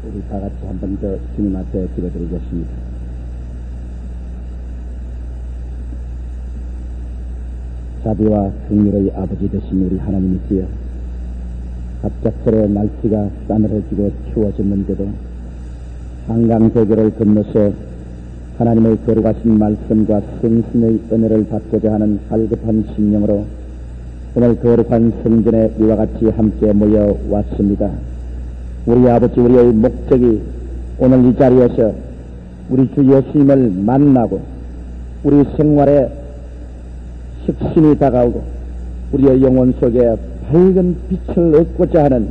우리 다 같이 한 번 더 주님 앞에 기도드리겠습니다. 자비와 긍휼의 아버지 되신 우리 하나님이시여, 갑작스레 날씨가 싸늘해지고 추워졌는데도 한강대교를 건너서 하나님의 거룩하신 말씀과 성신의 은혜를 받고자 하는 갈급한 심령으로 오늘 거룩한 성전에 이와 같이 함께 모여 왔습니다. 우리 아버지, 우리의 목적이 오늘 이 자리에서 우리 주 예수님을 만나고 우리 생활에 혁신이 다가오고 우리의 영혼 속에 밝은 빛을 얻고자 하는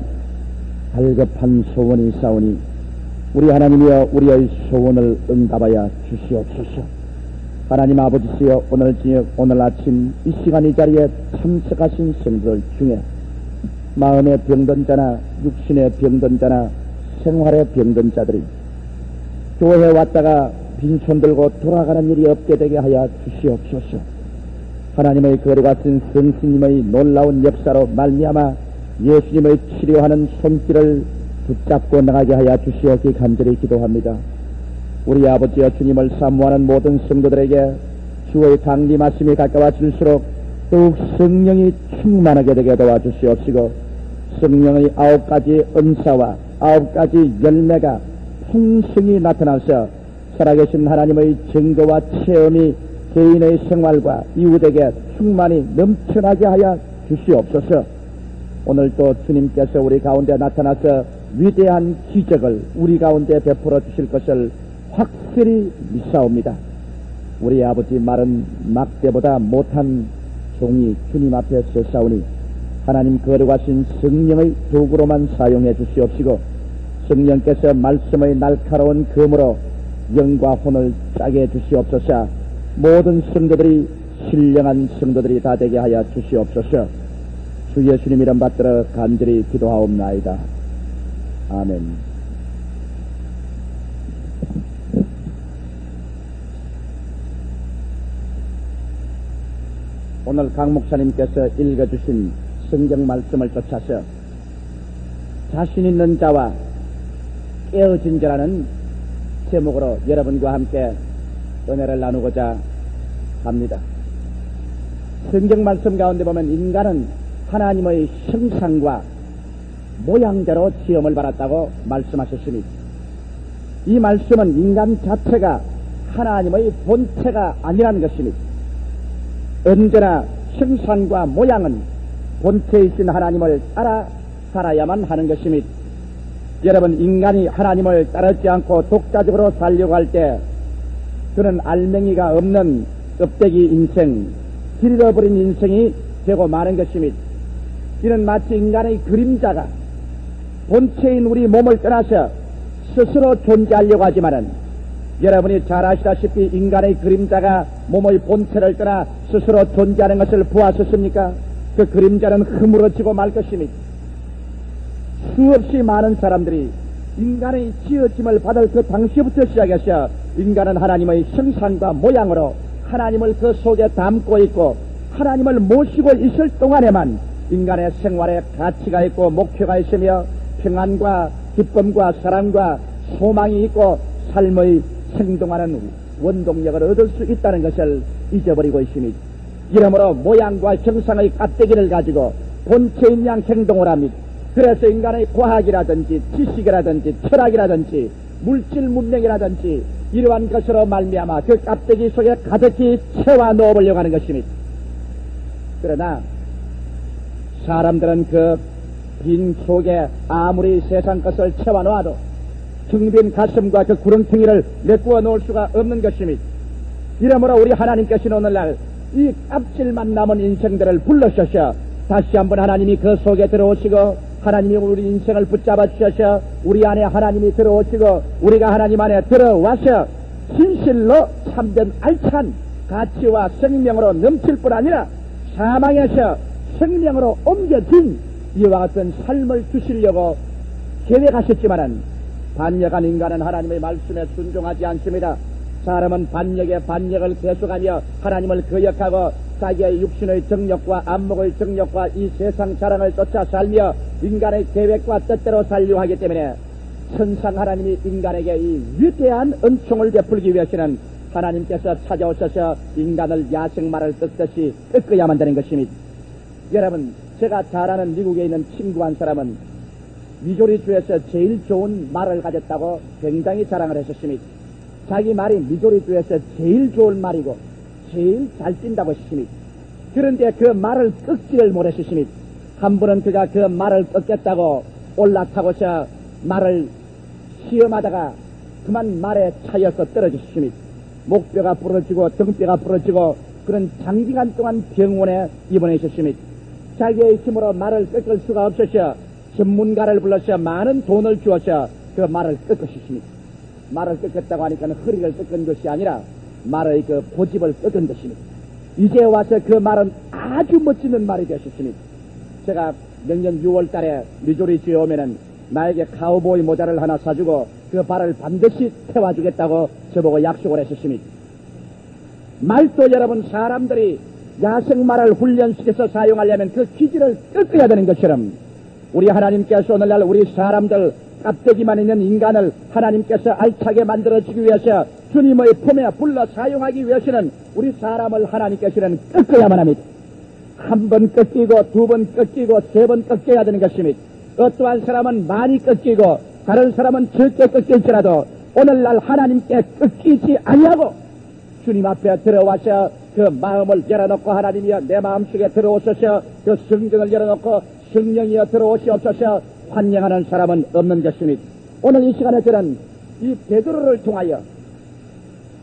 갈급한 소원이 있사오니 우리 하나님이여, 우리의 소원을 응답하여 주시옵소서. 하나님 아버지시여, 오늘 아침 이 시간 이 자리에 참석하신 성도들 중에 마음에 병든 자나 육신에 병든 자나 생활에 병든 자들이 교회에 왔다가 빈손 들고 돌아가는 일이 없게 되게 하여 주시옵소서. 하나님의 거룩하신 성신님의 놀라운 역사로 말미암아 예수님의 치료하는 손길을 붙잡고 나가게 하여 주시옵기 간절히 기도합니다. 우리 아버지여, 주님을 사모하는 모든 성도들에게 주의 강림하심이 가까워질수록 더욱 성령이 충만하게 되게 도와주시옵시고, 성령의 9가지 은사와 9가지 열매가 풍성히 나타나서 살아계신 하나님의 증거와 체험이 개인의 생활과 이웃에게 충만히 넘쳐나게 하여 주시옵소서. 오늘도 주님께서 우리 가운데 나타나서 위대한 기적을 우리 가운데 베풀어 주실 것을 확실히 믿사옵니다. 우리 아버지, 마른 막대보다 못한 종이 주님 앞에 서사오니 하나님 거룩하신 성령의 도구로만 사용해 주시옵시고, 성령께서 말씀의 날카로운 검으로 영과 혼을 짜게 주시옵소서. 모든 성도들이 신령한 성도들이 다 되게 하여 주시옵소서. 주 예수님 이름 받들어 간절히 기도하옵나이다. 아멘. 오늘 강 목사님께서 읽어주신 성경 말씀을 쫓아서 자신 있는 자와 깨어진 자라는 제목으로 여러분과 함께 은혜를 나누고자 합니다. 성경 말씀 가운데 보면 인간은 하나님의 형상과 모양대로 지음을 받았다고 말씀하셨으니, 이 말씀은 인간 자체가 하나님의 본체가 아니라는 것입니다. 언제나 형상과 모양은 본체이신 하나님을 따라 살아야만 하는 것입니다. 여러분, 인간이 하나님을 따르지 않고 독자적으로 살려고 할 때 그는 알맹이가 없는 껍데기 인생, 길 잃어버린 인생이 되고 마는 것입니다. 이는 마치 인간의 그림자가 본체인 우리 몸을 떠나서 스스로 존재하려고 하지만은, 여러분이 잘 아시다시피 인간의 그림자가 몸의 본체를 떠나 스스로 존재하는 것을 보았었습니까? 그 그림자는 흐물어지고 말 것입니다. 수없이 많은 사람들이 인간의 지어짐을 받을 그 당시부터 시작해서 인간은 하나님의 형상과 모양으로 하나님을 그 속에 담고 있고 하나님을 모시고 있을 동안에만 인간의 생활에 가치가 있고 목표가 있으며 평안과 기쁨과 사랑과 소망이 있고 삶의 생동하는 원동력을 얻을 수 있다는 것을 잊어버리고 있습니다. 이러므로 모양과 형상의 깍대기를 가지고 본체인 양 행동을 합니다. 그래서 인간의 과학이라든지 지식이라든지 철학이라든지 물질 문명이라든지 이러한 것으로 말미암아 그 깍대기 속에 가득히 채워 넣어보려고 하는 것입니다. 그러나 사람들은 그 빈 속에 아무리 세상 것을 채워 놓아도 텅빈 가슴과 그 구렁텅이를 메꾸어 놓을 수가 없는 것입니다. 이러므로 우리 하나님께서는 오늘날 이 껍질만 남은 인생들을 불러셔서 다시 한번 하나님이 그 속에 들어오시고 하나님이 우리 인생을 붙잡아 주셔서 우리 안에 하나님이 들어오시고 우리가 하나님 안에 들어와서 진실로 참된 알찬 가치와 생명으로 넘칠 뿐 아니라 사망에서 생명으로 옮겨진 이와 같은 삶을 주시려고 계획하셨지만은 반역한 인간은 하나님의 말씀에 순종하지 않습니다. 사람은 반역에 반역을 계속하며 하나님을 거역하고 자기의 육신의 정력과 안목의 정력과 이 세상 자랑을 쫓아 살며 인간의 계획과 뜻대로 살려고 하기 때문에 천상 하나님이 인간에게 이 위대한 은총을 베풀기 위해서는 하나님께서 찾아오셔서 인간을 야생마를 뜯듯이 뜯어야만 되는 것입니다. 여러분, 제가 잘 아는 미국에 있는 친구 한 사람은 미조리주에서 제일 좋은 말을 가졌다고 굉장히 자랑을 했었습니다. 자기 말이 미조리주에서 제일 좋은 말이고 제일 잘 뛴다고 했습니다. 그런데 그 말을 꺾지를 못했습니다. 한 번은 그가 그 말을 꺾겠다고 올라타고서 말을 시험하다가 그만 말에 차여서 떨어졌습니다. 목뼈가 부러지고 등뼈가 부러지고 그런 장기간 동안 병원에 입원해 있었습니다. 자기의 힘으로 말을 꺾을 수가 없어서 전문가를 불러서 많은 돈을 주어서 그 말을 꺾으셨습니다. 말을 꺾었다고 하니까 허리를 꺾은 것이 아니라 말의 그 고집을 꺾은 것입니다. 이제 와서 그 말은 아주 멋지는 말이 되었습니다. 제가 내년 6월 달에 미조리주에 오면은 나에게 카우보이 모자를 하나 사주고 그 발을 반드시 태워주겠다고 저보고 약속을 했었습니다. 말도 여러분, 사람들이 야생말을 훈련시켜서 사용하려면 그 기질을 꺾어야 되는 것처럼 우리 하나님께서 오늘날 우리 사람들, 깍대기만 있는 인간을 하나님께서 알차게 만들어주기 위해서 주님의 품에 불러 사용하기 위해서는 우리 사람을 하나님께서는 꺾어야만 합니다. 한 번 꺾이고 두 번 꺾이고 세 번 꺾여야 되는 것입니다. 어떠한 사람은 많이 꺾이고 다른 사람은 적게 꺾일지라도 오늘날 하나님께 꺾이지 아니하고 주님 앞에 들어와서 그 마음을 열어놓고 하나님이여 내 마음속에 들어오셔서 그 성경을 열어놓고 성령이여 들어오시옵소서 환영하는 사람은 없는 것입니다. 오늘 이 시간에 저는 이 베드로를 통하여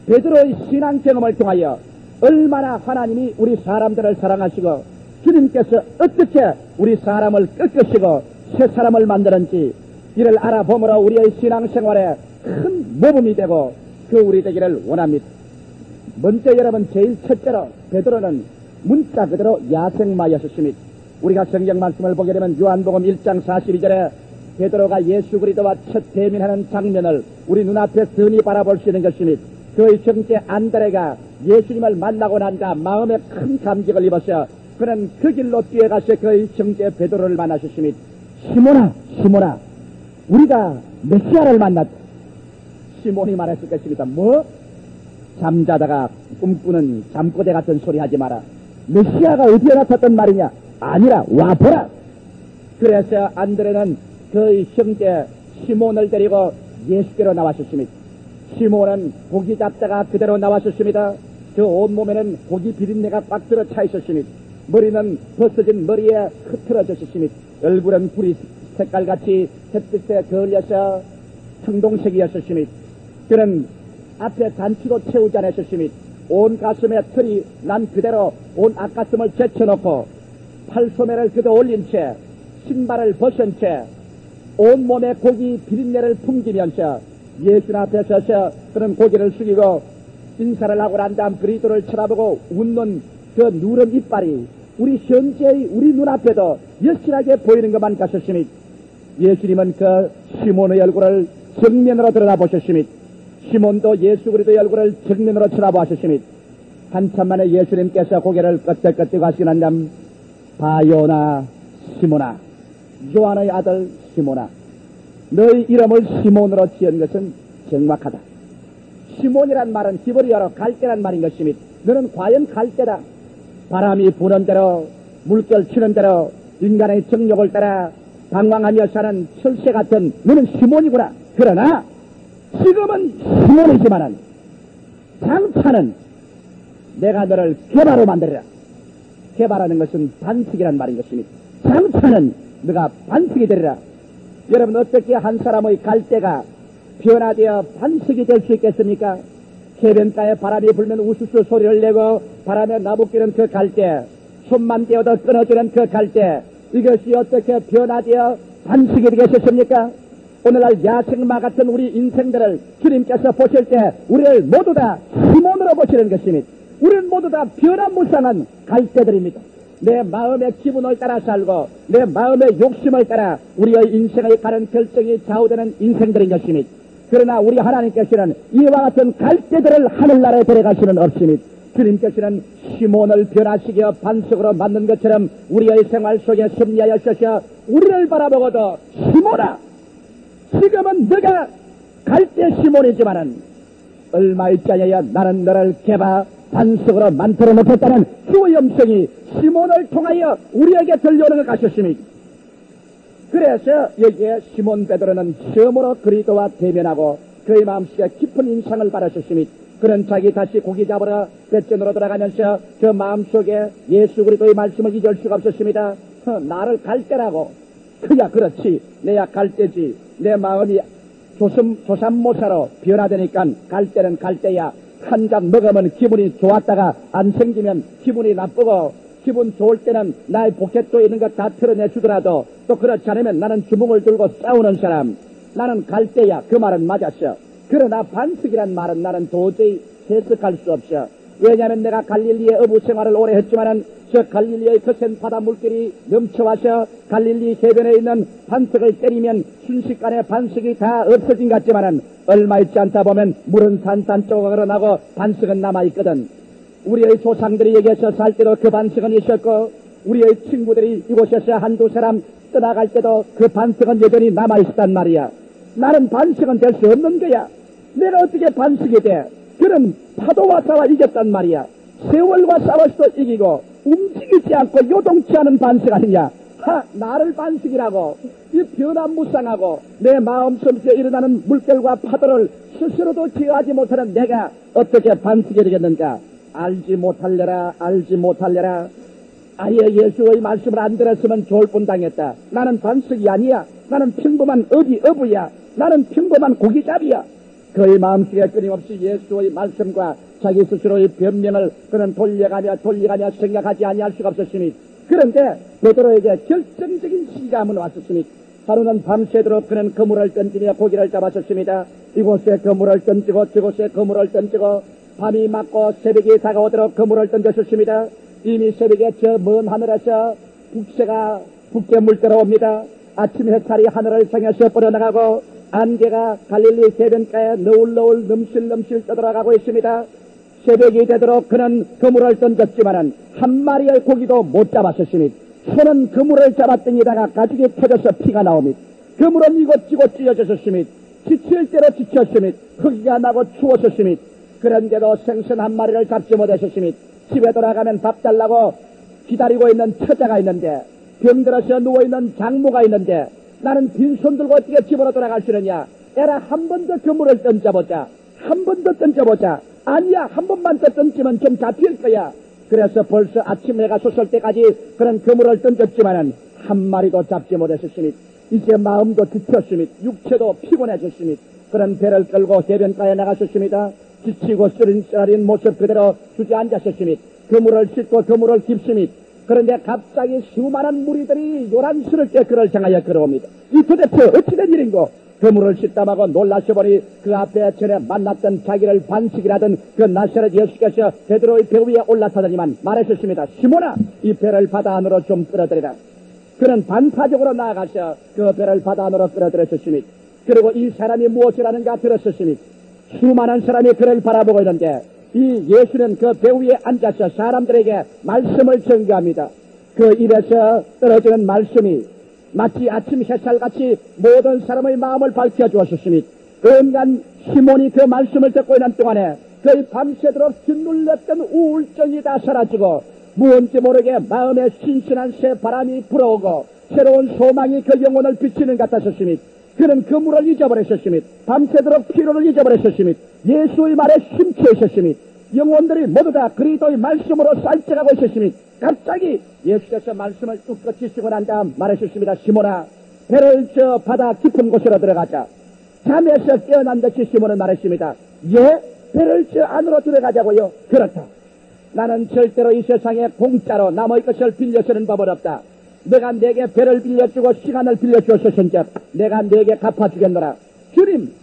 베드로의 신앙 경험을 통하여 얼마나 하나님이 우리 사람들을 사랑하시고 주님께서 어떻게 우리 사람을 꺾으시고 새 사람을 만드는지 이를 알아보므로 우리의 신앙생활에 큰 모범이 되고 그 우리 되기를 원합니다. 먼저 여러분, 제일 첫째로 베드로는 문자 그대로 야생마였습니다. 우리가 성경 말씀을 보게 되면 요한복음 1장 42절에 베드로가 예수 그리스도와 첫 대면하는 장면을 우리 눈앞에 선히 바라볼 수 있는 것입니다. 그의 형제 안드레가 예수님을 만나고 난다 마음에 큰 감격을 입어서 그는 그 길로 뛰어가서 그의 형제 베드로를 만나셨습니다. 시몬아, 시몬아, 우리가 메시아를 만났다. 시몬이 말했을 것입니다. 뭐? 잠자다가 꿈꾸는 잠꼬대 같은 소리 하지 마라. 메시아가 어디에 나타났단 말이냐? 아니라 와보라. 그래서 안드레는 그의 형제 시몬을 데리고 예수께로 나왔었습니다. 시몬은 고기 잡다가 그대로 나왔었습니다. 그 온몸에는 고기 비린내가 꽉 들어 차 있었습니다. 머리는 벗어진 머리에 흐트러졌습니다. 얼굴은 불이 색깔같이 햇빛에 그을려서 청동색이었습니다. 그는 앞에 단추도 채우지 않았습니다. 온 가슴에 털이 난 그대로 온 앞가슴을 제쳐놓고 팔소매를 그대 올린 채 신발을 벗은 채 온몸에 고기 비린내를 풍기면서 예수 앞에 서서 그는 고개를 숙이고 인사를 하고 난 다음 그리스도를 쳐다보고 웃는 그 누런 이빨이 우리 현재의 우리 눈앞에도 여실하게 보이는 것만 같았습니다. 예수님은 그 시몬의 얼굴을 정면으로 드러나보셨습니다. 시몬도 예수 그리스도의 얼굴을 정면으로 쳐다보셨습니다. 한참 만에 예수님께서 고개를 끄덕끄덕 하시고 난 다음 바요나 시몬아, 요한의 아들 시몬아, 너의 이름을 시몬으로 지은 것은 정확하다. 시몬이란 말은 히브리어로 갈대란 말인 것입니다. 너는 과연 갈대다. 바람이 부는 대로 물결 치는 대로 인간의 정욕을 따라 방황하며 사는 철새 같은 너는 시몬이구나. 그러나 지금은 시몬이지만은 장차는 내가 너를 개바로 만들리라. 개바라는 것은 반석이란 말인 것입니다. 장차는 너가 반석이 되리라. 여러분, 어떻게 한 사람의 갈대가 변화되어 반석이 될 수 있겠습니까? 해변가에 바람이 불면 우수수 소리를 내고 바람에 나부끼는 그 갈대, 손만 떼어도 끊어지는 그 갈대, 이것이 어떻게 변화되어 반석이 되겠습니까? 오늘날 야생마 같은 우리 인생들을 주님께서 보실 때 우리를 모두 다 시몬으로 보시는 것입니다. 우리는 모두 다 변화무쌍한 갈대들입니다. 내 마음의 기분을 따라 살고 내 마음의 욕심을 따라 우리의 인생의 가는 결정이 좌우되는 인생들인 것입니다. 그러나 우리 하나님께서는 이와 같은 갈대들을 하늘나라에 데려갈 수는 없습니다. 주님께서는 시몬을 변화시켜 반석으로 만든 것처럼 우리의 생활 속에 섭리하여셔서 우리를 바라보고도 시몬아, 지금은 너가 갈대 시몬이지만은 얼마 있지 않아야 나는 너를 개바 반석으로 만들어 놓겠다는 주의 음성이 시몬을 통하여 우리에게 들려오는 것 같으십니까? 그래서 여기에 시몬 베드로는 처음으로 그리스도와 대면하고 그의 마음속에 깊은 인상을 받으셨습니다. 그는 자기 다시 고기 잡으러 뱃전으로 돌아가면서 그 마음속에 예수 그리스도의 말씀을 잊을 수가 없었습니다. 나를 갈대라고. 그야 그렇지. 내야 갈대지. 내 마음이 조삼모사로 변화되니까 갈대는 갈대야. 한 잔 먹으면 기분이 좋았다가 안 생기면 기분이 나쁘고, 기분 좋을 때는 나의 포켓도에 있는 것 다 털어내주더라도 또 그렇지 않으면 나는 주먹을 들고 싸우는 사람. 나는 갈대야. 그 말은 맞았어. 그러나 반석이란 말은 나는 도저히 해석할 수 없어. 왜냐하면 내가 갈릴리의 어부 생활을 오래 했지만은 저 갈릴리의 거센 바다 물길이 넘쳐와서 갈릴리 해변에 있는 반석을 때리면 순식간에 반석이 다 없어진 것 같지만은 얼마 있지 않다 보면 물은 산산조각으로 흘러나고 반석은 남아있거든. 우리의 조상들이 여기에서 살 때도 그 반석은 있었고, 우리의 친구들이 이곳에서 한두 사람 떠나갈 때도 그 반석은 여전히 남아있단 말이야. 나는 반석은 될 수 없는 거야. 내가 어떻게 반석이 돼? 그는 파도와 싸워 이겼단 말이야. 세월과 싸워서도 이기고 움직이지 않고 요동치 않은 반석 아니냐. 나를 반석이라고. 이 변화무쌍하고 내 마음속에 일어나는 물결과 파도를 스스로도 제어하지 못하는 내가 어떻게 반석이 되겠는가. 알지 못할래라, 알지 못할래라. 아예 예수의 말씀을 안 들었으면 좋을 뻔당했다. 나는 반석이 아니야. 나는 평범한 어부야. 나는 평범한 고기잡이야. 그의 마음속에 끊임없이 예수의 말씀과 자기 스스로의 변명을 그는 돌려가며 생각하지 아니할 수가 없었으니, 그런데 베드로에게 결정적인 시기가 한번 왔었으니, 하루는 밤새도록 그는 그물을 던지며 고기를 잡았었습니다. 이곳에 그물을 던지고 저곳에 그물을 던지고 밤이 맞고 새벽이 다가오도록 그물을 던졌었습니다. 이미 새벽에 저 먼 하늘에서 북새 물결 옵니다. 아침 햇살이 하늘을 향해서 뻗어나가고 안개가 갈릴리 해변가에 너울너울 넘실넘실 떠돌아가고 있습니다. 새벽이 되도록 그는 그물을 던졌지만은 한 마리의 고기도 못 잡았었습니다. 손은 그물을 잡았더니다가 가죽이 터져서 피가 나옵니다. 그물은 이곳저곳 찢어졌습니다. 지칠 대로 지쳤습니다. 흙이가 나고 추웠습니다. 그런데도 생선 한 마리를 잡지 못했습니다. 집에 돌아가면 밥 달라고 기다리고 있는 처자가 있는데, 병들어서 누워있는 장모가 있는데, 나는 빈손 들고 어떻게 집으로 돌아갈 수 있느냐. 에라, 한 번 더 그물을 던져보자. 한 번 더 던져보자. 아니야, 한 번만 더 던지면 좀 잡힐 거야. 그래서 벌써 아침 해가 솟을 때까지 그런 그물을 던졌지만은 한 마리도 잡지 못했습니다. 이제 마음도 지쳤습니다. 육체도 피곤해졌습니다. 그런 배를 끌고 해변가에 나갔었습니다. 지치고 쓰린 모습 그대로 주저앉았었습니다. 그물을 싣고 그물을 깁습니다. 그런데 갑자기 수많은 무리들이 요란스럽게 그를 향하여 걸어옵니다. 이 도대체 어찌된 일인고? 그물을 씻다마고 놀라서 보니 그 앞에 전에 만났던 자기를 반석이라던 그 나사렛 예수께서 베드로의 배 위에 올라타더니만 말했었습니다. 시몬아, 이 배를 바다 안으로 좀 끌어들이라. 그는 반사적으로 나아가서 그 배를 바다 안으로 끌어들였습니다. 그리고 이 사람이 무엇을 하는가 들었습니다. 수많은 사람이 그를 바라보고 있는데 이 예수는 그 배 위에 앉아서 사람들에게 말씀을 전개합니다. 그 입에서 떨어지는 말씀이 마치 아침 햇살같이 모든 사람의 마음을 밝혀주었습니다. 온갖 시몬이 그 말씀을 듣고 있는 동안에 그의 밤새도록 짓눌렸던 우울증이 다 사라지고 무언지 모르게 마음에 신선한 새 바람이 불어오고 새로운 소망이 그 영혼을 비치는 것 같았습니다. 그는 그물을 잊어버렸습니다. 밤새도록 피로를 잊어버렸습니다. 예수의 말에 심취해 있었습니다. 영혼들이 모두 다 그리스도의 말씀으로 살쪄가고 있었습니다. 갑자기 예수께서 말씀을 뚝 꺼치시고 난 다음 말하셨습니다. 시몬아, 배를 저 바다 깊은 곳으로 들어가자. 잠에서 깨어난 듯이 시몬은 말했습니다. 예? 배를 저 안으로 들어가자고요? 그렇다. 나는 절대로 이 세상에 공짜로 남의 것을 빌려 쓰는 법은 없다. 내가 내게 배를 빌려주고 시간을 빌려주었었은즉 내가 내게 갚아주겠노라. 주님,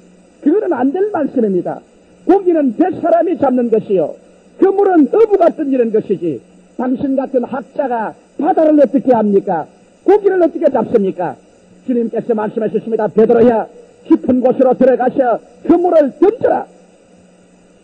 그거는 안 될 말씀입니다. 고기는 뱃사람이 잡는 것이요, 그물은 어부가 던지는 것이지 당신 같은 학자가 바다를 어떻게 합니까? 고기를 어떻게 잡습니까? 주님께서 말씀하셨습니다. 베드로야, 깊은 곳으로 들어가서 그물을 던져라.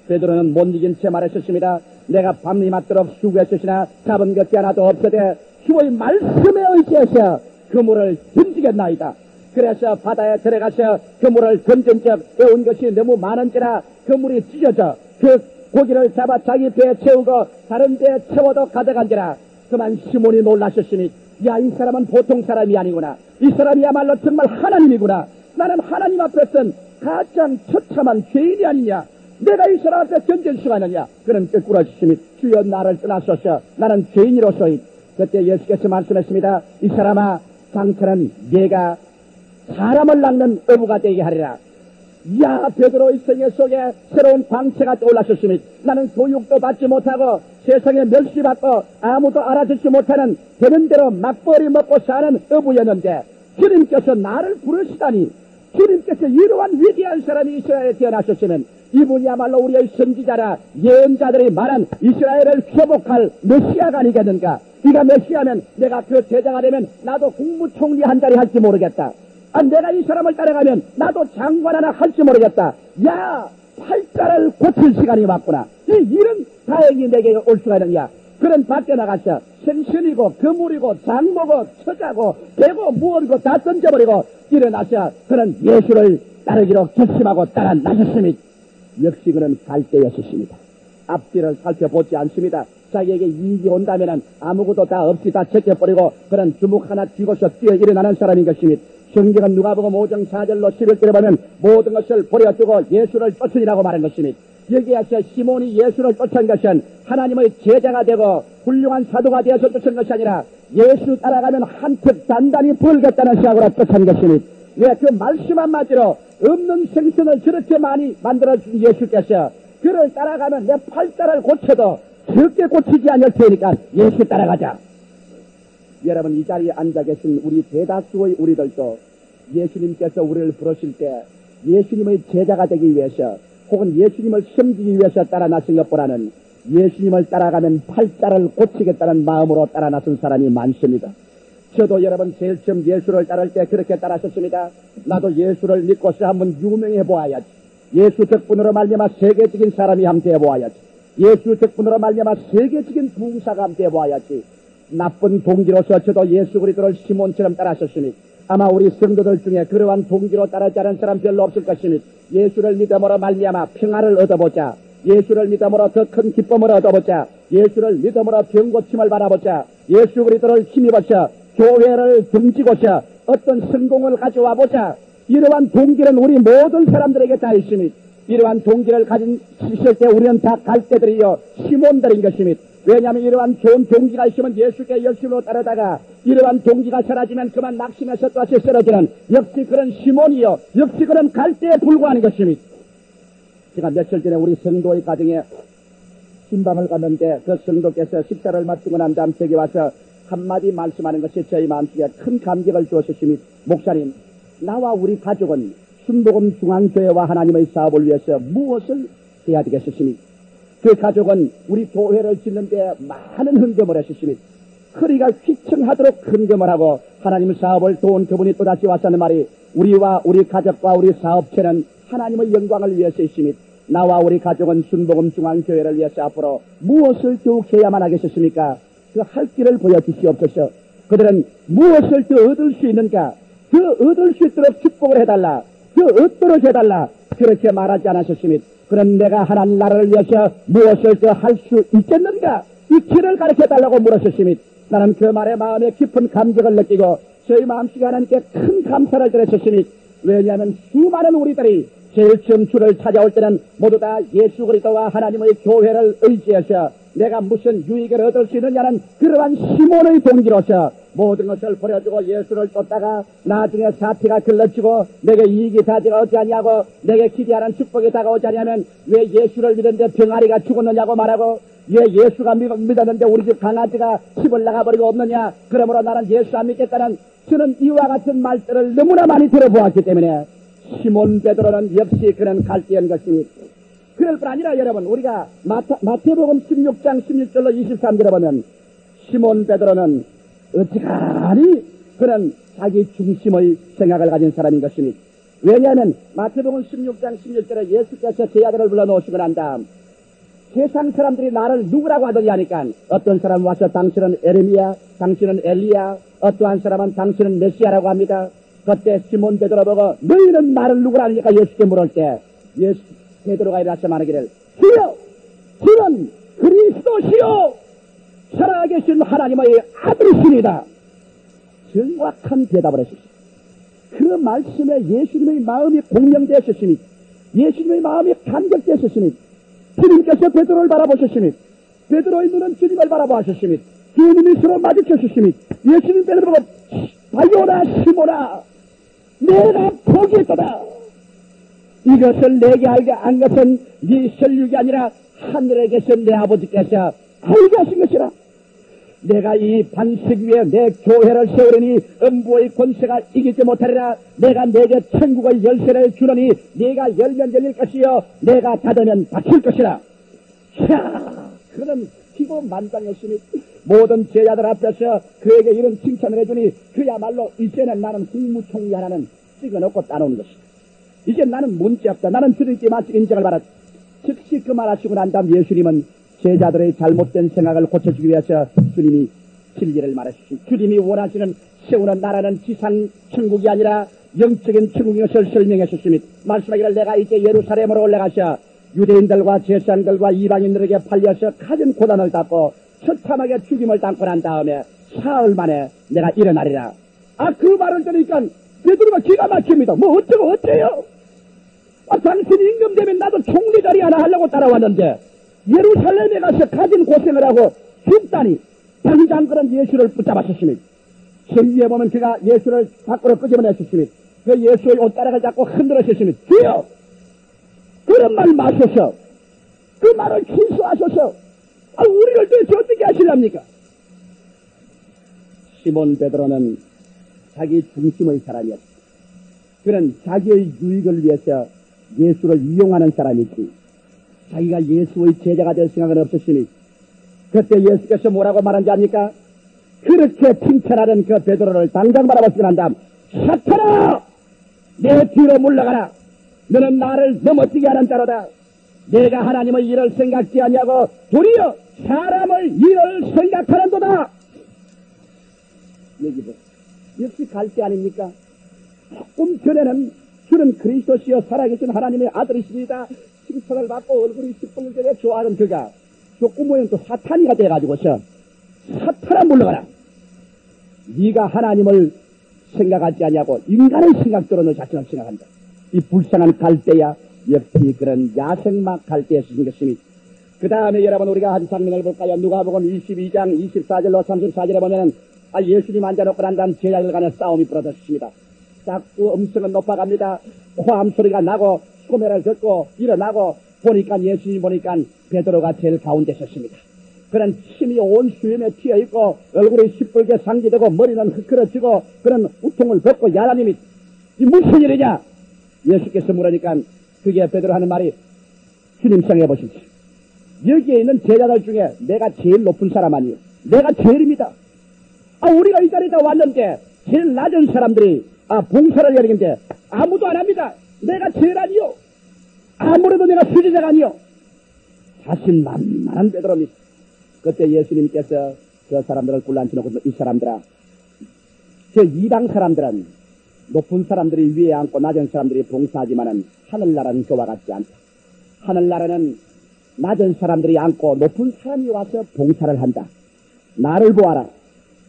베드로는 못 이긴 채 말하셨습니다. 내가 밤이 맞도록 수고했으나 잡은 것이 하나도 없으되 주의 말씀에 의지해서 그물을 던지겠나이다. 그래서 바다에 들어가서 그물을 던진 적 배운 것이 너무 많은지라 그물이 찢어져 그 고기를 잡아 자기 배에 채우고 다른 데에 채워도 가져간지라. 그만 시몬이 놀라셨으니 야, 이 사람은 보통 사람이 아니구나. 이 사람이야말로 정말 하나님이구나. 나는 하나님 앞에선 가장 처참한 죄인이 아니냐. 내가 이 사람 앞에 견딜 수가 있느냐. 그는 꿰꾸러지시니 주여 나를 떠나소서. 나는 죄인이로소이. 그때 예수께서 말씀했습니다. 이 사람아, 장차는 네가 사람을 낚는 어부가 되게 하리라. 야, 베드로의 생애 속에 새로운 광채가 떠올랐었으니 나는 교육도 받지 못하고 세상에 멸시받고 아무도 알아주지 못하는 되는 대로 막벌이 먹고 사는 어부였는데 주님께서 나를 부르시다니, 주님께서 이러한 위대한 사람이 이스라엘에 태어나셨으면 이분이야말로 우리의 선지자라 예언자들이 말한 이스라엘을 회복할 메시아가 아니겠는가. 네가 메시아면 내가 그 제자가 되면 나도 국무총리 한 자리 할지 모르겠다. 내가 이 사람을 따라가면 나도 장관 하나 할지 모르겠다. 야, 팔자를 고칠 시간이 왔구나. 이 일은 다행히 내게 올 수가 있느냐. 그는 밖에 나가서 생선이고 그물이고 장모고 처자고 개고 무엇이고 다 던져버리고 일어나서 그는 예수를 따르기로 결심하고 따라 나섰습니다. 역시 그는 갈대였습니다. 앞뒤를 살펴보지 않습니다. 자기에게 이익이 온다면 아무것도 다 없이 다 제껴버리고 그는 주먹 하나 쥐고서 뛰어 일어나는 사람인 것입니다. 성경은 누가복음 5장 4절로 11절에 보면 모든 것을 버려두고 예수를 쫓으리라고 말한 것입니다. 여기에서 시몬이 예수를 쫓은 것은 하나님의 제자가 되고 훌륭한 사도가 되어서 쫓은 것이 아니라 예수 따라가면 한턱 단단히 벌겠다는 생각으로 쫓은 것입니다. 왜 그 말씀 한마디로 없는 생선을 저렇게 많이 만들어준 예수께서 그를 따라가면 내 팔자를 고쳐도 절대 고치지 않을 테니까 예수 따라가자. 여러분, 이 자리에 앉아 계신 우리 대다수의 우리들도 예수님께서 우리를 부르실 때 예수님의 제자가 되기 위해서 혹은 예수님을 섬기기 위해서 따라 나선 것보다는 예수님을 따라가면 팔자를 고치겠다는 마음으로 따라 나선 사람이 많습니다. 저도 여러분 제일 처음 예수를 따를 때 그렇게 따라섰습니다. 나도 예수를 믿고서 한번 유명해 보아야지. 예수 덕분으로 말미암아 세계적인 사람이 함께 해보아야지. 예수 덕분으로 말미암아 세계적인 부흥사가 함께 해보아야지. 나쁜 동기로서 저도 예수 그리스도를 시몬처럼 따라섰으니 아마 우리 성도들 중에 그러한 동기로 따르지 않은 사람 별로 없을 것이니 예수를 믿음으로 말미암아 평화를 얻어보자. 예수를 믿음으로 더 큰 기쁨을 얻어보자. 예수를 믿음으로 병고침을 받아보자. 예수 그리스도를 힘입어서 교회를 등지고서 어떤 성공을 가져와 보자. 이러한 동기는 우리 모든 사람들에게 다 있습니다. 이러한 동기를 가진 있을 때 우리는 다 갈대들이요 시몬들인 것입니다. 왜냐하면 이러한 좋은 동기가 있으면 예수께 열심으로 따르다가 이러한 동기가 사라지면 그만 낙심해서 또다시 쓰러지는 역시 그런 시몬이요 역시 그런 갈대에 불과한 것입니다. 제가 며칠 전에 우리 성도의 가정에 신방을 갔는데 그 성도께서 식사를 마치고 난 다음 저기 와서 한마디 말씀하는 것이 저희 마음속에 큰 감격을 주었습니다. 목사님, 나와 우리 가족은 순복음 중앙교회와 하나님의 사업을 위해서 무엇을 해야 되겠습니까? 그 가족은 우리 교회를 짓는데 많은 헌금을 했습니다. 허리가 휘청하도록 헌금을 하고 하나님 사업을 도운 그분이 또다시 왔다는 말이 우리와 우리 가족과 우리 사업체는 하나님의 영광을 위해서 있습니다. 나와 우리 가족은 순복음 중앙교회를 위해서 앞으로 무엇을 더욱 해야만 하겠습니까? 그 할 길을 보여주시옵소서. 그들은 무엇을 더 얻을 수 있는가? 더 얻을 수 있도록 축복을 해달라. 더 얻도록 해달라. 그렇게 말하지 않으셨습니다. 그럼 내가 하나님 나라를 위해서 무엇을 더 할 수 있겠는가? 이 길을 가르쳐달라고 물으셨습니다. 나는 그 말에 마음에 깊은 감격을 느끼고 저희 마음속에 하나님께 큰 감사를 드렸습니다. 왜냐하면 수많은 우리들이 제일 처음 주를 찾아올 때는 모두 다 예수 그리스도와 하나님의 교회를 의지해서 내가 무슨 유익을 얻을 수 있느냐는 그러한 시몬의 동기로서 모든 것을 버려주고 예수를 쫓다가 나중에 사태가 걸러지고 내게 이익이 다가오지 아니하고 내게 기대하는 축복이 다가오지 아니하면 왜 예수를 믿었는데 병아리가 죽었느냐고 말하고 왜 예수가 믿었는데 우리 집 강아지가 집을 나가버리고 없느냐. 그러므로 나는 예수 안 믿겠다는 저는 이와 같은 말들을 너무나 많이 들어보았기 때문에 시몬 베드로는 역시 그런 갈대인 것입니다. 그럴 뿐 아니라 여러분 우리가 마태복음 16장 16절로 23절에 보면 시몬 베드로는 어찌가니 그런 자기 중심의 생각을 가진 사람인 것입니다. 왜냐하면 마태복음 16장 16절에 예수께서 제 아들을 불러놓으시고 난 다음 세상 사람들이 나를 누구라고 하더니 하니까 어떤 사람 와서 당신은 에레미야, 당신은 엘리야, 어떠한 사람은 당신은 메시아라고 합니다. 그때 시몬 베드로 보고 너희는 나를 누구라 하니까 예수께 물을 때 베드로가 일어나서 말하기를 주여 주는 그리스도시요 살아계신 하나님의 아들이십니다. 정확한 대답을 하셨습니다. 그 말씀에 예수님의 마음이 공명되었으니 예수님의 마음이 감격되었으니 주님께서 베드로를 바라보셨으니 베드로의 눈은 주님을 바라보았으니 주님이 서로 마주쳤으니 예수님 베드로가 바요나 시모나 내가 포기했다. 이것을 내게 알게 한 것은 네 혈육이 아니라 하늘에 계신 내 아버지께서 알게 하신 것이라. 내가 이 반석 위에 내 교회를 세우려니 음부의 권세가 이기지 못하리라. 내가 내게 천국의 열쇠를 주려니 네가 열면 열릴 것이요 내가 닫으면 닫힐 것이라. 자, 그는 기고 만장했으니 모든 제자들 앞에서 그에게 이런 칭찬을 해주니 그야말로 이제는 나는 국무총리 하나는 찍어놓고 따놓은 것이다. 이제 나는 문제없다. 나는 주님께 마치 인정을 받았다. 즉시 그 말하시고 난 다음 예수님은 제자들의 잘못된 생각을 고쳐주기 위해서 주님이 진리를 말하셨습니다. 주님이 원하시는 세우는 나라는 지상 천국이 아니라 영적인 천국인 것을 설명하셨습니다. 말씀하기를 내가 이제 예루살렘으로 올라가서 유대인들과 제사장들과 이방인들에게 팔려서 가진 고난을 닦고 처참하게 죽임을 당고 난 다음에 사흘 만에 내가 일어나리라. 그 말을 들으니까 베드로가 기가 막힙니다. 뭐 어째요? 당신이 임금 되면 나도 총리 자리 하나 하려고 따라왔는데 예루살렘에 가서 가진 고생을 하고 죽다니. 당장 그런 예수를 붙잡았었습니다. 성경에 보면 그가 예수를 밖으로 끄집어냈었습니다. 그 예수의 옷가락을 잡고 흔들었었습니다. 주여 그런 말 마셔서 그 말을 취소하셔서 우리를 도대체 어떻게 하시렵니까? 시몬 베드로는 자기 중심의 사람이었습니다. 그는 자기의 유익을 위해서 예수를 이용하는 사람이지 자기가 예수의 제자가 될 생각은 없었으니 그때 예수께서 뭐라고 말한지 압니까? 그렇게 칭찬하던 그 베드로를 당장 바라보시고 난 다음 사탄아 내 뒤로 물러가라. 너는 나를 넘어뜨게 하는 자로다. 내가 하나님의 일을 생각지 아니하고 도리어 사람의 일을 생각하는도다. 여기 보세요. 역시 갈대 아닙니까? 조금 전에는 주는 그리스도시여 살아계신 하나님의 아들이십니다. 칭찬을 받고 얼굴이 시뻘게 좋아하는 그가 조금 후에는 또 사탄이가 돼가지고서 사탄아 물러가라. 네가 하나님을 생각하지 아니하고 인간의 생각대로 너 자신을 생각한다. 이 불쌍한 갈대야 역시 그런 야생막 갈대에서 생겼습니다. 그 다음에 여러분 우리가 한 장면을 볼까요? 누가복음 22장 24절로 34절에 보면은 예수님 앉아놓고 난 다음 제자들 간에 싸움이 벌어졌습니다. 자꾸 음성은 높아갑니다. 호함 소리가 나고 소매를 젓고 일어나고 보니까 예수님 보니까 베드로가 제일 가운데 섰습니다. 그런 침이 온 수염에 튀어있고 얼굴이 시뻘게 상기되고 머리는 흐크러지고 그런 우통을 벗고 야단님이 이 무슨 일이냐? 예수께서 물으니까 그게 베드로 하는 말이 주님 생각해 보십시오. 여기에 있는 제자들 중에 내가 제일 높은 사람 아니에요. 내가 제일입니다. 우리가 이 자리에 왔는데 제일 낮은 사람들이 봉사를 여기는데 아무도 안 합니다. 내가 제일 아니요. 아무래도 내가 수제자가 아니요. 자신만만한 베드로입니다. 그때 예수님께서 그 사람들을 굴러앉혀놓고 이 사람들아, 저 이방 사람들은 높은 사람들이 위에 앉고 낮은 사람들이 봉사하지만은 하늘나라는 그와 같지 않다. 하늘나라는 낮은 사람들이 앉고 높은 사람이 와서 봉사를 한다. 나를 보아라.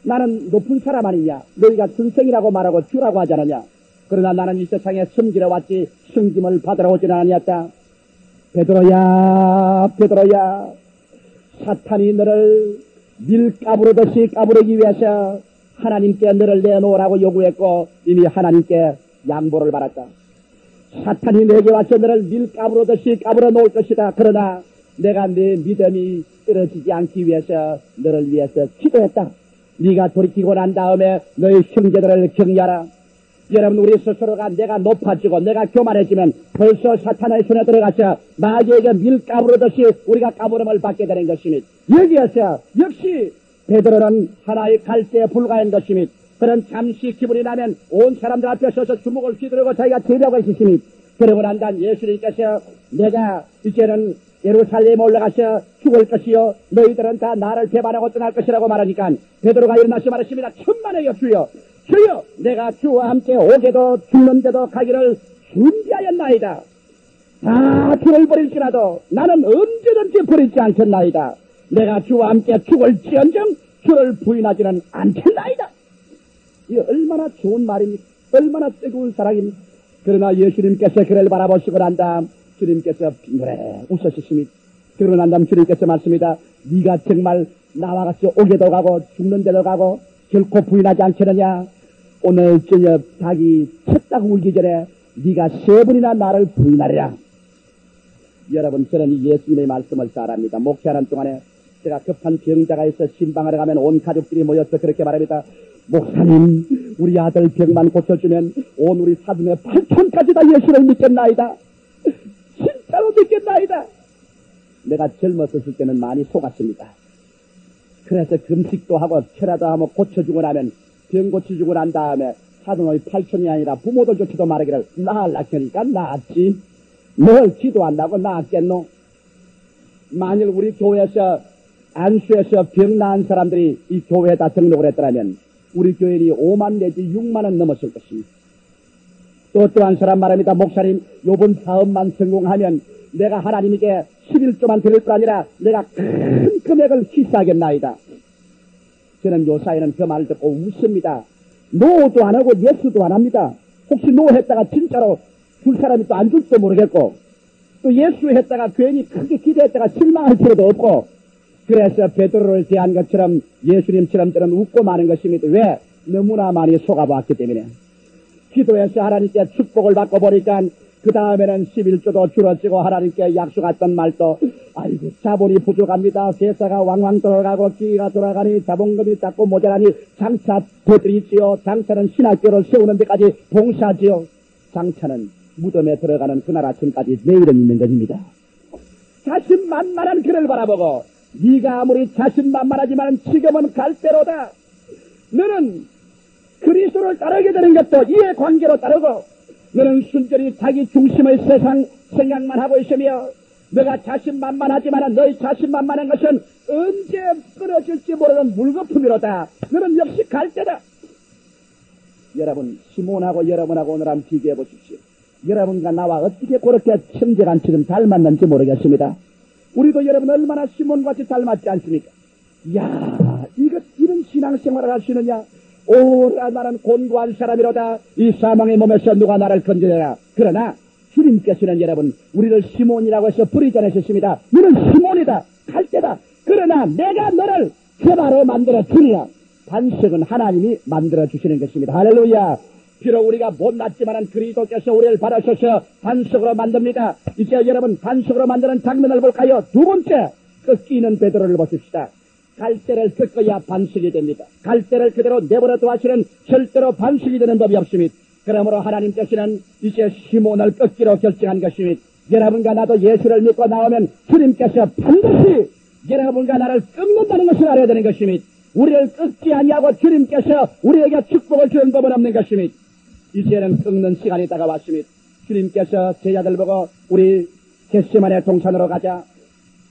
나는 높은 사람 아니냐? 너희가 선생이라고 말하고 주라고 하지 않느냐? 그러나 나는 이 세상에 섬기러 왔지 승김을 받으러 오지 않았다. 베드로야, 베드로야, 사탄이 너를 밀가부르듯이 까부르기 위해서 하나님께 너를 내놓으라고 요구했고 이미 하나님께 양보를 받았다. 사탄이 내게 와서 너를 밀가부르듯이 까불어 놓을 것이다. 그러나 내가 네 믿음이 떨어지지 않기 위해서 너를 위해서 기도했다. 네가 돌이키고 난 다음에 너희 형제들을 격려하라. 여러분 우리 스스로가 내가 높아지고 내가 교만해지면 벌써 사탄의 손에 들어가서 마귀에게 밀가부르듯이 우리가 까부름을 받게 되는 것이니 여기에서 역시 베드로는 하나의 갈대에 불과한 것이니 그는 잠시 기분이 나면 온 사람들 앞에 서서 주먹을 휘두르고 자기가 제자가 있으시니 그러고 난 다음 예수님께서 내가 이제는 예루살렘에 올라가서 죽을 것이요 너희들은 다 나를 배반하고 떠날 것이라고 말하니까 베드로가 일어나서 말했습니다. 천만에요 주여, 주여, 내가 주와 함께 오게도 죽는데도 가기를 준비하였나이다. 다 주를 버릴지라도 나는 언제든지 버리지 않겠나이다. 내가 주와 함께 죽을지언정 주를 부인하지는 않겠나이다. 이 얼마나 좋은 말입니까? 얼마나 뜨거운 사랑입니까? 그러나 예수님께서 그를 바라보시고 난 다음 주님께서 빙그레 웃으셨습니다. 그러고 난 다음 주님께서 말씀이다. 네가 정말 나와 같이 오게도 가고 죽는 데도 가고 결코 부인하지 않겠느냐? 오늘 저녁 닭이 쳤다고 울기 전에 네가 3번이나 나를 부인하리라. 여러분, 저는 이 예수님의 말씀을 잘 압니다. 목회하는 동안에 제가 급한 병자가 있어 신방하러 가면 온 가족들이 모여서 그렇게 말합니다. 목사님, 우리 아들 병만 고쳐주면 온 우리 사돈의 8천까지 다 예수를 믿겠나이다. 진짜로 믿겠나이다. 내가 젊었을 때는 많이 속았습니다. 그래서 금식도 하고 철야도 하고 고쳐주고 나면 병 고쳐주고 난 다음에 사돈의 8천이 아니라 부모들조차도 말하기를 나으려니까 나았지. 뭘 기도한다고 나았겠노? 만일 우리 교회에서 안수에서 병 나은 사람들이 이 교회에 다 등록을 했더라면 우리 교인이 5만 내지 6만 원 넘었을 것입니다. 또 한 사람 말합니다. 목사님, 요번 사업만 성공하면 내가 하나님에게 11조만 드릴 뿐 아니라 내가 큰 금액을 희사하겠나이다. 저는 요 사이는 그 말을 듣고 웃습니다. 노도 안 하고 예수도 안 합니다. 혹시 노 했다가 진짜로 줄 사람이 또 안 줄지도 모르겠고 또 예수 했다가 괜히 크게 기대했다가 실망할 필요도 없고 그래서 베드로를 대한 것처럼 예수님처럼 저는 웃고 마는 것입니다. 왜? 너무나 많이 속아봤기 때문에. 기도해서 하나님께 축복을 받고 보니까 그 다음에는 11조도 줄어지고 하나님께 약속했던 말도 아이고 자본이 부족합니다. 회사가 왕왕 돌아가고 기계가 돌아가니 자본금이 자꾸 모자라니 장차 되드리지요. 장차는 신학교를 세우는 데까지 봉사하지요. 장차는 무덤에 들어가는 그날 아침까지 내일은 있는 것입니다. 자신만만한 그를 바라보고 네가 아무리 자신만만하지만 지금은 갈대로다. 너는 그리스도를 따르게 되는 것도 이해 관계로 따르고 너는 순전히 자기 중심의 세상 생각만 하고 있으며 너가 자신만만하지만 너희 자신만만한 것은 언제 끊어질지 모르는 물거품이로다. 너는 역시 갈대다. 여러분, 시몬하고 여러분하고 오늘 한번 비교해 보십시오. 여러분과 나와 어떻게 그렇게 청재간처럼 닮았는지 모르겠습니다. 우리도 여러분 얼마나 시몬같이 닮았지 않습니까? 이야, 이런 신앙생활을 할 수 있느냐? 오라, 나는 곤고한 사람이로다. 이 사망의 몸에서 누가 나를 건져내라. 그러나 주님께서는 여러분 우리를 시몬이라고 해서 부르지 않으셨습니다. 너는 시몬이다, 갈대다. 그러나 내가 너를 개바로 만들어 주리라. 반석은 하나님이 만들어 주시는 것입니다. 할렐루야. 비록 우리가 못났지만 그리스도께서 우리를 받아셔서 반석으로 만듭니다. 이제 여러분 반석으로 만드는 장면을 볼까요? 두 번째, 꺾이는 베드로를 보십시다. 갈대를 꺾어야 반석이 됩니다. 갈대를 그대로 내버려 두시는 절대로 반석이 되는 법이 없습니다. 그러므로 하나님께서는 이제 시몬을 꺾기로 결정한 것입니다. 여러분과 나도 예수를 믿고 나오면 주님께서 반드시 여러분과 나를 꺾는다는 것을 알아야 되는 것입니다. 우리를 꺾지 아니하고 주님께서 우리에게 축복을 주는 법은 없는 것입니다. 이제는 꺾는 시간이 다가왔습니다. 주님께서 제자들 보고 우리 겟세마네 동산으로 가자.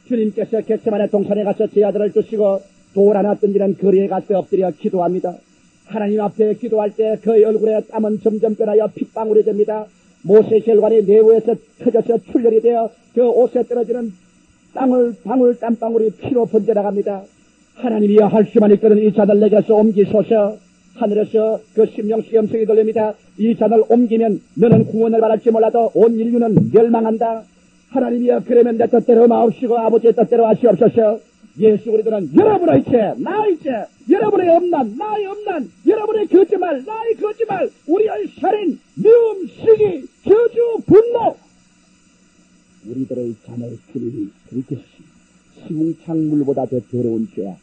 주님께서 겟세마네 동산에 가서 제자들을 두시고 돌 하나 던지는 거리에 가서 엎드려 기도합니다. 하나님 앞에 기도할 때 그의 얼굴에 땀은 점점 변하여 핏방울이 됩니다. 모세 혈관이 내부에서 터져서 출혈이 되어 그 옷에 떨어지는 방울 땀방울이 피로 번져나갑니다. 하나님이여 할 수만 있거든 이 잔을 내게서 옮기소서. 하늘에서 그 심령식 음성이 들립니다. 이 잔을 옮기면 너는 구원을 받을지 몰라도 온 인류는 멸망한다. 하나님이여 그러면 내 뜻대로 마옵시고 아버지의 뜻대로 하시옵소서. 예수 그리스도는 여러분의 죄, 나의 죄, 여러분의 엄난, 나의 엄난, 여러분의 거짓말, 나의 거짓말, 우리의 살인, 미움, 시기, 저주, 분노, 우리들의 자녀의 주님이 그렇게 시궁창물보다 더 더러운 죄악,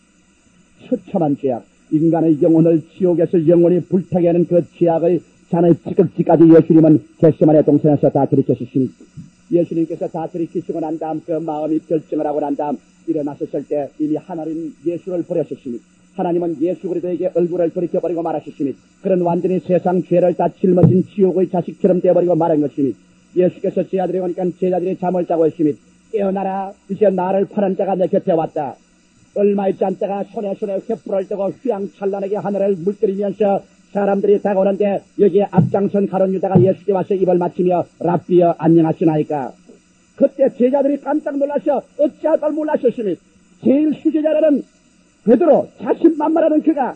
처참한 죄악, 인간의 영혼을 지옥에서 영원히 불타게 하는 그 죄악의 잔의 찌꺼기까지 예수님은 겟세마네 동산에서 다 들이키셨습니다. 예수님께서 다 들이키시고 난 다음 그 마음이 결정을 하고 난 다음 일어나셨을 때 이미 하나님 예수를 버렸습니다. 하나님은 예수 그리스도에게 얼굴을 돌이켜버리고 말하셨습니다. 그런 완전히 세상 죄를 다 짊어진 지옥의 자식처럼 되어버리고 말한 것입니다. 예수께서 제자들이 오니까 제자들이 잠을 자고 있습니다. 깨어나라. 이제 나를 파는 자가 내 곁에 왔다. 얼마 있지 않다가 손에 횃불을 떼고 휘황찬란하게 하늘을 물들이면서 사람들이 다가오는데 여기에 앞장선 가룟 유다가 예수께 와서 입을 맞추며 랍비여 안녕하시나이까. 그때 제자들이 깜짝 놀라서 어찌할 걸 몰랐었으니 제일 수제자라는 베드로 자신만만하는 그가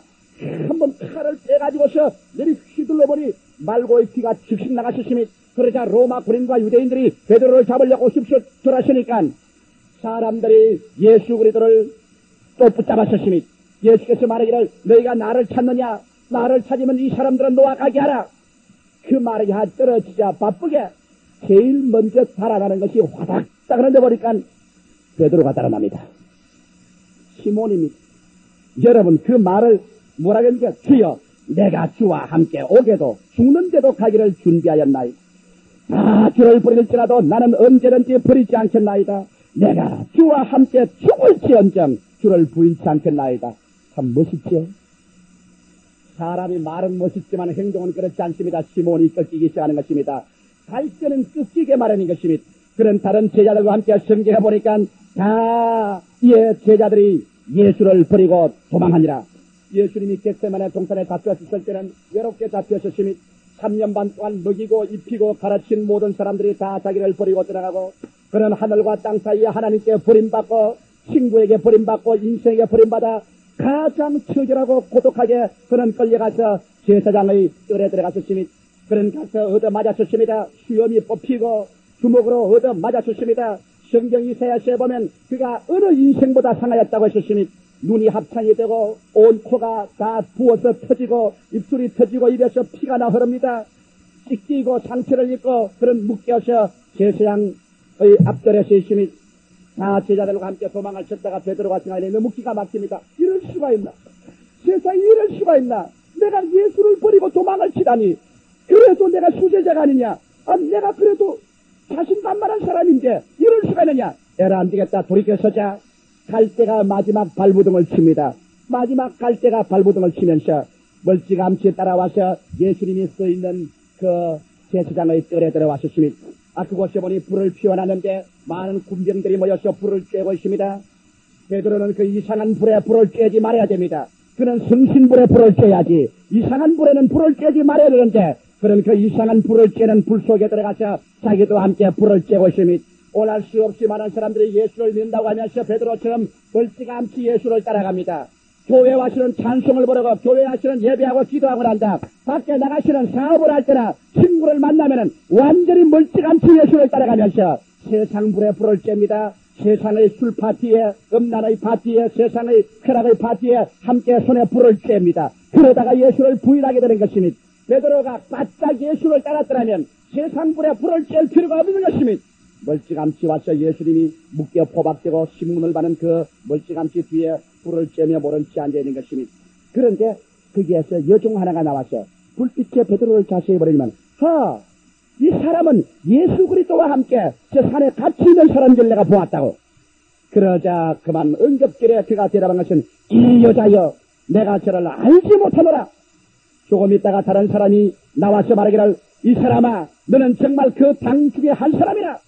한번 칼을 빼가지고서 내리 휘둘러보니 말고의 피가 즉시 나갔었으니 그러자 로마 군인과 유대인들이 베드로를 잡으려고 휩쓸어들었으니까 사람들이 예수 그리스도를 또 붙잡았었으니 예수께서 말하기를 너희가 나를 찾느냐 나를 찾으면 이 사람들은 놓아가게 하라. 그 말이 떨어지자 바쁘게 제일 먼저 달아나는 것이 화닥 떨어져 버리니까 베드로가 달아납니다. 시몬입니다. 여러분 그 말을 뭐라고 하니까 주여 내가 주와 함께 오게도 죽는데도 가기를 준비하였나이다. 주를 버릴지라도 나는 언제든지 버리지 않겠나이다. 내가 주와 함께 죽을지언정 주를 부인치 않겠나이다. 참 멋있죠. 사람이 말은 멋있지만 행동은 그렇지 않습니다. 시몬이 꺾이기 시작하는 것입니다. 갈 때는 꺾이게 마련인 것입니다. 그런 다른 제자들과 함께 성경에 보니까 다 이에 제자들이 예수를 버리고 도망하니라. 예수님이 겟세마네 동산에 잡혔을 때는 외롭게 잡혔으니 3년 반 동안 먹이고 입히고 가르친 모든 사람들이 다 자기를 버리고 떠나가고 그는 하늘과 땅 사이에 하나님께 버림받고 친구에게 버림받고 인생에게 버림받아 가장 처절하고 고독하게 그는 끌려가서 제사장의 뜰에 들어갔었으니 그는 가서 얻어 맞았었습니다. 수염이 뽑히고 주먹으로 얻어 맞았었습니다. 성경 이사야서에 보면 그가 어느 인생보다 상하였다고 했었으니 눈이 합창이 되고 온 코가 다 부어서 터지고 입술이 터지고 입에서 피가 나 흐릅니다. 찢기고 상처를 입고 그런 묶여서 제사장의 앞뜰에서 있으니 다 제자들과 함께 도망을 쳤다가 베드로가 생각하니 너무 기가 막힙니다. 이럴 수가 있나? 세상에 이럴 수가 있나? 내가 예수를 버리고 도망을 치다니 그래도 내가 수제자가 아니냐? 내가 그래도 자신만만한 사람인데 이럴 수가 있느냐? 에라 안 되겠다. 돌이켜 서자. 갈대가 마지막 발부둥을 칩니다. 마지막 갈대가 발부둥을 치면서 멀찌감치 따라와서 예수님이 써있는 그 제사장의 뜰에 들어왔었습니다. 그곳에 보니 불을 피워놨는데 많은 군병들이 모여서 불을 쬐고 있습니다. 베드로는 그 이상한 불에 불을 쬐지 말아야 됩니다. 그는 성신불에 불을 쬐야지. 이상한 불에는 불을 쬐지 말아야 되는데 그는 그 이상한 불을 쬐는 불 속에 들어가서 자기도 함께 불을 쬐고 있습니다. 오늘 수 없이 많은 사람들이 예수를 믿는다고 하면서 베드로처럼 멀찌감치 예수를 따라갑니다. 교회 와서는 찬송을 부르고 교회 와서는 예배하고 기도하고 난다. 밖에 나가시는 사업을 할 때나 친구를 만나면은 완전히 멀찌감치 예수를 따라가면서 세상 불에 불을 쬐입니다. 세상의 술 파티에, 음란의 파티에, 세상의 쾌락의 파티에 함께 손에 불을 쬐입니다. 그러다가 예수를 부인하게 되는 것입니다. 베드로가 바짝 예수를 따랐더라면 세상 불에 불을 쬐 필요가 없는 것입니다. 멀찌감치 와서 예수님이 묶여 포박되고 신문을 받는 그 멀찌감치 뒤에 불을 쬐며 모른 채 앉아있는 것입니다. 그런데 거기에서 여종 하나가 나와서 불빛에 베드로를 자세히 보려면 이 사람은 예수 그리스도와 함께 저 산에 같이 있는 사람인 줄 내가 보았다고. 그러자 그만 응급길에 그가 대답한 것은 이 여자여 내가 저를 알지 못하노라. 조금 있다가 다른 사람이 나와서 말하기를 이 사람아 너는 정말 그 당 중에 한 사람이라.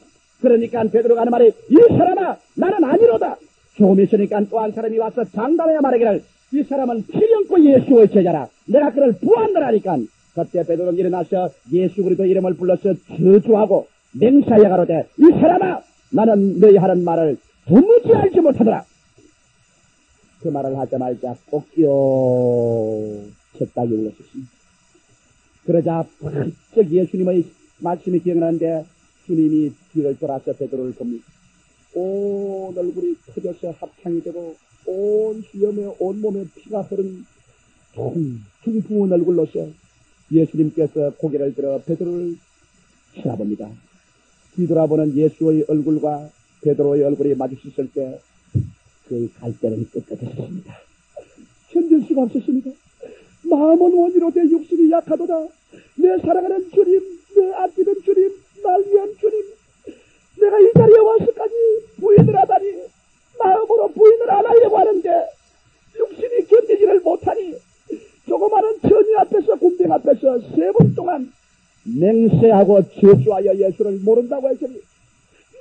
그러니까 베드로가 하는 말이 이 사람아 나는 아니로다. 조금 있으니까 또 한 사람이 와서 장담하여 말하기를 이 사람은 필연코 예수의 제자라. 내가 그를 부한다라니까. 그때 베드로는 일어나서 예수 그리스도 이름을 불러서 저주하고 맹세하여 가로되 이 사람아 나는 너희 하는 말을 도무지 알지 못하더라. 그 말을 하자마자 꼭요 쳤다기 울었습니다. 그러자 번쩍 예수님의 말씀이 기억나는데 주님이 뒤를 돌아서 베드로를 봅니다. 온 얼굴이 터져서 합창이 되고 온 수염에 온몸에 피가 흐른 퉁퉁 부은 얼굴로서 예수님께서 고개를 들어 베드로를 쳐다봅니다. 뒤돌아보는 예수의 얼굴과 베드로의 얼굴이 마주쳤을 때 그의 갈대는 끝까지였습니다. 견딜 수가 없었습니다. 마음은 원이로 내 육신이 약하도다. 내 사랑하는 주님, 내 아끼는 주님, 날 위한 주님, 내가 이 자리에 와서까지 부인을 하다니 마음으로 부인을 안 하려고 하는데 육신이 견디지를 못하니 조그마한 천이 앞에서 군병 앞에서 3분 동안 맹세하고 저주하여 예수를 모른다고 했으니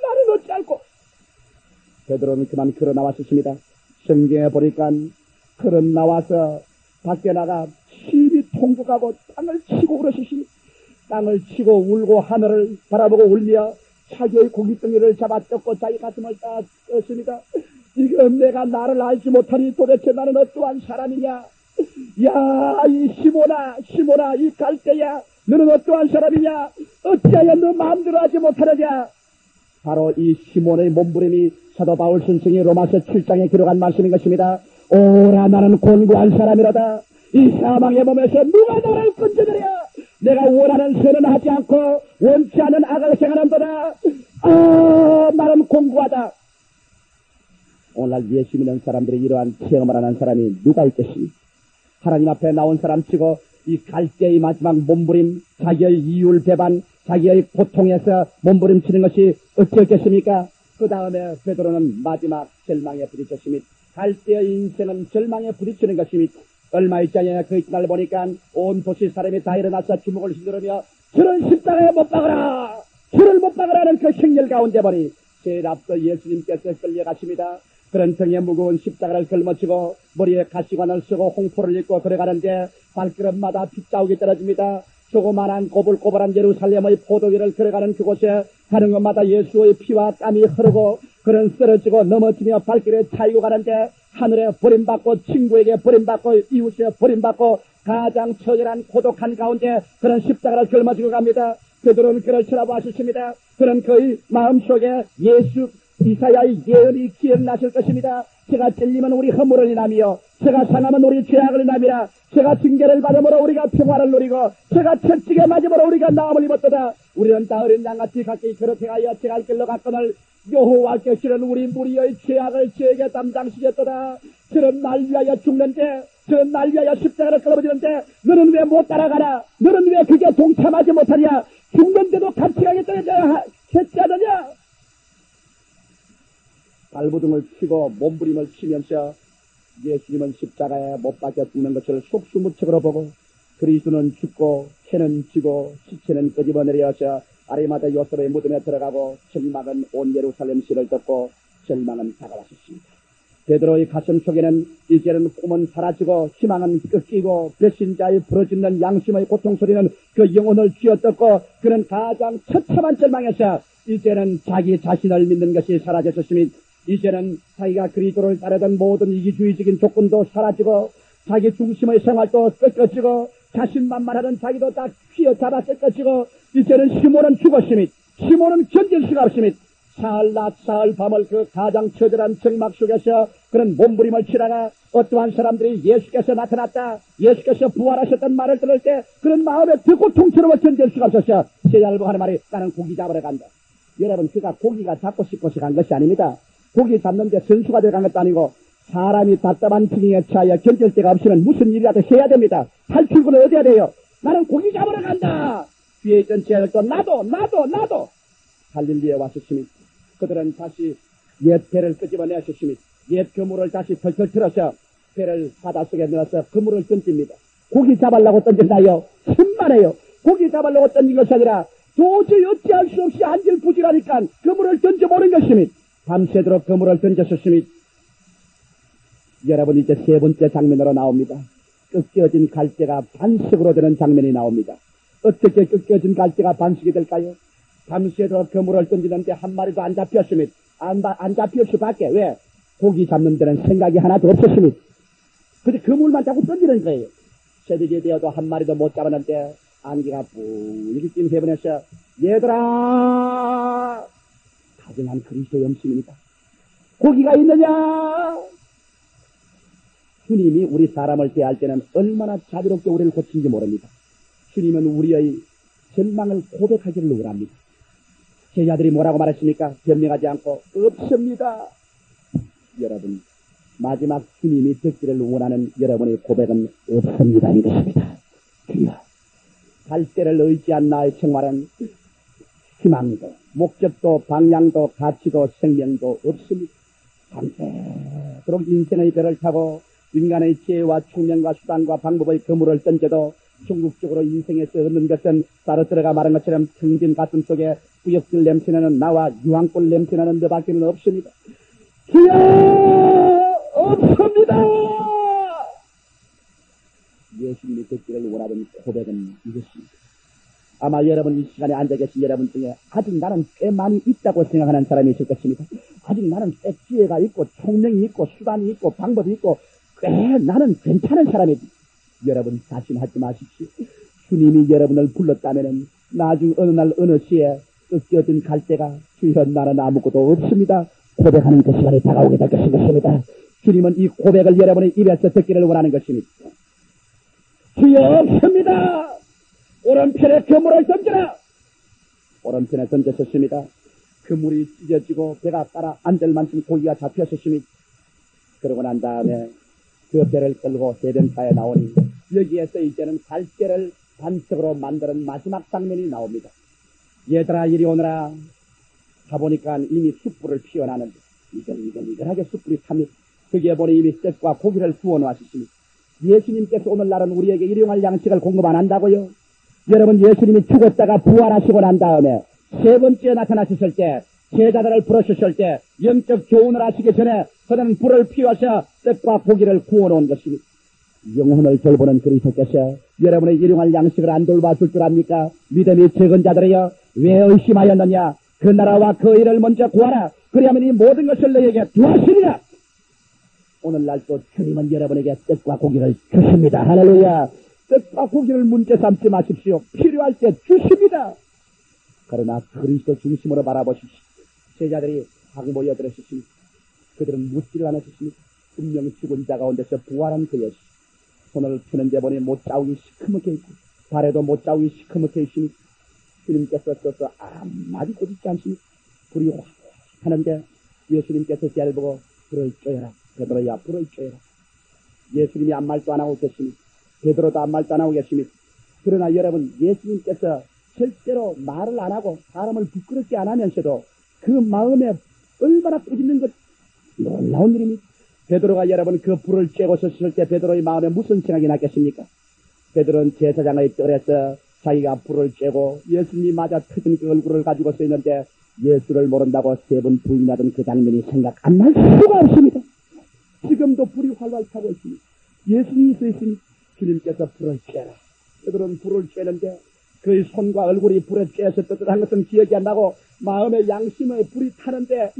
나는 어찌 알고 베드로는 그만 걸어 나왔었습니다. 성경에 보니까 걸어 나와서 밖에 나가 힘이 통곡하고 땅을 치고 울었으니 땅을 치고 울고 하늘을 바라보고 울며 자기의 고깃덩이를 잡아 뜯고 자기 가슴을 다 떴습니다. 지금 내가 나를 알지 못하니 도대체 나는 어떠한 사람이냐? 야, 이 시몬아, 이 갈대야, 너는 어떠한 사람이냐? 어찌하여 너 마음대로 하지 못하느냐? 바로 이 시몬의 몸부림이 사도 바울 선생이 로마서 7장에 기록한 말씀인 것입니다. 오라, 나는 곤고한 사람이로다. 이 사망의 몸에서 누가 나를 건져내랴? 내가 원하는 선은 하지 않고 원치 않은 악을 행하는도다. 나는 곤고하다. 오늘날 예수 믿는 사람들이 이러한 체험을 하는 사람이 누가 있겠습니까? 하나님 앞에 나온 사람치고 이 갈대의 마지막 몸부림, 자기의 이율 배반, 자기의 고통에서 몸부림치는 것이 어찌었겠습니까? 그 다음에 베드로는 마지막 절망에 부딪혔습니다. 갈대의 인생은 절망에 부딪히는 것입니다. 얼마 있잖아요. 그 이날 보니까 온 도시 사람이 다 일어나서 주먹을 휘두르며 저를 십자가에 못 박으라! 저를 못 박으라는 그 행렬 가운데 보니 제일 앞서 예수님께서 끌려가십니다. 그런 등에 무거운 십자가를 걸머치고 머리에 가시관을 쓰고 홍포를 입고 걸어가는데 발걸음마다 빗자욱이 떨어집니다. 조그만한 꼬불꼬불한 예루살렘의 포도위를 걸어가는 그곳에 가는 곳마다 예수의 피와 땀이 흐르고 그런 쓰러지고 넘어지며 발길에 차이고 가는데 하늘에 버림받고 친구에게 버림받고 이웃에 버림받고 가장 처절한 고독한 가운데 그런 십자가를 걸머지고 갑니다. 베드로는 그를 쳐다보았습니다. 그런 그의 마음속에 예수 이사야의 예언이 기억나실 것입니다. 제가 찔리면 우리 허물을 인하며 제가 상하면 우리 죄악을 인하미라. 제가 징계를 받음으로 우리가 평화를 누리고 제가 채찍에 맞음으로 우리가 나음을 입었도다. 우리는 다 어린 양같이 각기 그렇게 하여 제갈 길로 갔거늘 여호와께서는 우리 무리의 죄악을 저에게 담당시켰도다. 저는 날 위하여 죽는데 저는 날 위하여 십자가를 끌어버리는데 너는 왜 못 따라가나? 너는 왜 그게 동참하지 못하냐? 죽는데도 같이 가겠다냐? 캐치하느냐? 발부둥을 치고 몸부림을 치면서 예수님은 십자가에 못 박혀 죽는 것을 속수무책으로 보고 그리스도는 죽고 해는 지고 시체는 끄집어내려서 아리마다 요셉의 무덤에 들어가고 절망은 온 예루살렘 시를 덮고 절망은 다가왔습니다. 베드로의 가슴 속에는 이제는 꿈은 사라지고 희망은 꺾이고 배신자의 부러지는 양심의 고통소리는 그 영혼을 쥐어뜯고 그는 가장 처참한 절망에서 이제는 자기 자신을 믿는 것이 사라졌으니 이제는 자기가 그리스도를 따르던 모든 이기주의적인 조건도 사라지고 자기 중심의 생활도 꺾어지고 자신만만하던 자기도 다 휘어잡아 꺾어지고 이제는 시몬은 죽었으니 시몬은 견딜 수가 없으니 사흘 낮 사흘 밤을 그 가장 처절한 정막 속에서 그런 몸부림을 치다가 어떠한 사람들이 예수께서 나타났다 예수께서 부활하셨던 말을 들을 때 그런 마음에 더 고통스러워 견딜 수가 없었어. 제자들보 하는 말이 나는 고기 잡으러 간다. 여러분 그가 고기가 잡고 싶어서 간 것이 아닙니다. 고기 잡는데 선수가 들어간 것도 아니고 사람이 답답한 기경에 처하여 견딜 데가 없으면 무슨 일이라도 해야 됩니다. 탈출구는 어디야 돼요? 나는 고기 잡으러 간다. 뒤에 있던 제자들도 나도 갈릴리에 왔었으니 그들은 다시 옛 배를 끄집어내셨으니 옛 그물을 다시 털털 틀어서 배를 바닷속에 넣어서 그물을 던집니다. 고기 잡으려고 던진다요. 천만에요. 고기 잡으려고 던진 것이 아니라 도저히 어찌할 수 없이 안절부절하니까 그물을 던져보는 것이니 밤새도록 그물을 던졌었으니 여러분 이제 세 번째 장면으로 나옵니다. 꺾여진 갈대가 반석으로 되는 장면이 나옵니다. 어떻게 꺾여진 갈대가 반석이 될까요? 밤새도록 그물을 던지는데 한 마리도 안 잡혔으니 안 잡힐 수밖에. 왜? 고기 잡는 데는 생각이 하나도 없었으니 근데 그물만 자꾸 던지는 거예요. 새벽이 되어도 한 마리도 못 잡았는데 안개가 뿌리게 낀 해변에서 얘들아 다정한 그리스도 염심입니다. 고기가 있느냐? 주님이 우리 사람을 대할 때는 얼마나 자비롭게 우리를 고치는지 모릅니다. 주님은 우리의 절망을 고백하기를 원합니다. 제자들이 뭐라고 말했습니까? 변명하지 않고 없습니다. 여러분 마지막 주님이 듣기를 원하는 여러분의 고백은 없습니다인 것입니다. 주여 갈대를 의지한 나의 생활은 희망도 목적도 방향도 가치도 생명도 없습니다. 밤새도록 인생의 배를 타고 인간의 지혜와 충명과 수단과 방법의 그물을 던져도 궁극적으로 인생에서 얻는 것은 사르트르가 말한 것처럼 텅빈 가슴 속에 구역질 냄새나는 나와 유황꽃 냄새나는 너밖에는 없습니다. 주여 없습니다. 예수님이 듣기를 원하던 고백은 이것입니다. 아마 여러분 이 시간에 앉아 계신 여러분 중에 아직 나는 꽤 많이 있다고 생각하는 사람이 있을 것입니다. 아직 나는 꽤 기회가 있고 총명이 있고 수단이 있고 방법이 있고 꽤 나는 괜찮은 사람이지. 여러분 자신하지 마십시오. 주님이 여러분을 불렀다면은 나중 어느 날 어느 시에 꺾여진 갈대가 주여 나는 아무것도 없습니다 고백하는 그 시간이 다가오게 될 것입니다. 주님은 이 고백을 여러분의 입에서 듣기를 원하는 것입니다. 주여 없습니다. 오른편에 그물을 던져라. 오른편에 던졌었습니다. 그물이 찢어지고 배가 따라 앉을 만큼 고기가 잡혔었습니다. 그러고 난 다음에 그 배를 끌고 해변가에 나오니 여기에서 이제는 갈대를 반석으로 만드는 마지막 장면이 나옵니다. 얘들아 이리 오너라. 가보니까 이미 숯불을 피워나는데 이글이글하게 숯불이 탑니다. 거기에 보니 이미 떡과 고기를 구워놓으셨습니다. 예수님께서 오늘날은 우리에게 일용할 양식을 공급 안 한다고요? 여러분 예수님이 죽었다가 부활하시고 난 다음에 세 번째 나타나셨을 때 제자들을 부르셨을 때 영적 교훈을 하시기 전에 그는 불을 피워서 떡과 고기를 구워놓은 것입니다. 영혼을 돌보는 그리스도께서 여러분의 일용할 양식을 안 돌봐줄 줄 압니까? 믿음이 적은 자들이여 왜 의심하였느냐? 그 나라와 그 일을 먼저 구하라. 그리하면 이 모든 것을 너에게 두었으리라. 오늘날 또 주님은 여러분에게 떡과 고기를 주십니다. 할렐루야. 떡과 고기를 문제 삼지 마십시오. 필요할 때 주십니다. 그러나 그리스도 중심으로 바라보십시오. 제자들이 막 모여들었습니다. 그들은 묻지를 않으셨습니다. 분명 죽은 자 가운데서 부활한 그였습니다. 손을 푸는데 보니 못자국이 시커멓게 있고 발에도 못자국이 시커멓게 있으니 주님께서 써서 아무리 꼬집지 않습니다. 불이 확 하는데 예수님께서 쟤를 보고 불을 쪼여라. 베드로야 불을 쪼여라. 예수님이 아무 말도 안 하고 계십니다. 베드로도 아무 말도 안 하고 계십니다. 그러나 여러분 예수님께서 절대로 말을 안 하고 사람을 부끄럽게 안 하면서도 그 마음에 얼마나 꼬집는 것 놀라운 일입니다. 베드로가 여러분 그 불을 쬐고 섰을 때 베드로의 마음에 무슨 생각이 났겠습니까? 베드로는 제사장의 뜰에서 자기가 불을 쬐고 예수님이 맞아 터진 그 얼굴을 가지고 서 있는데 예수를 모른다고 세 번 부인하던 그 장면이 생각 안 날 수가 없습니다. 지금도 불이 활활 타고 있습니다. 예수님이 서 있으니 주님께서 불을 쬐라. 베드로는 불을 쬐는데 그의 손과 얼굴이 불에 쬐서 뜨뜻한 것은 기억이 안 나고 마음의 양심의 불이 타는데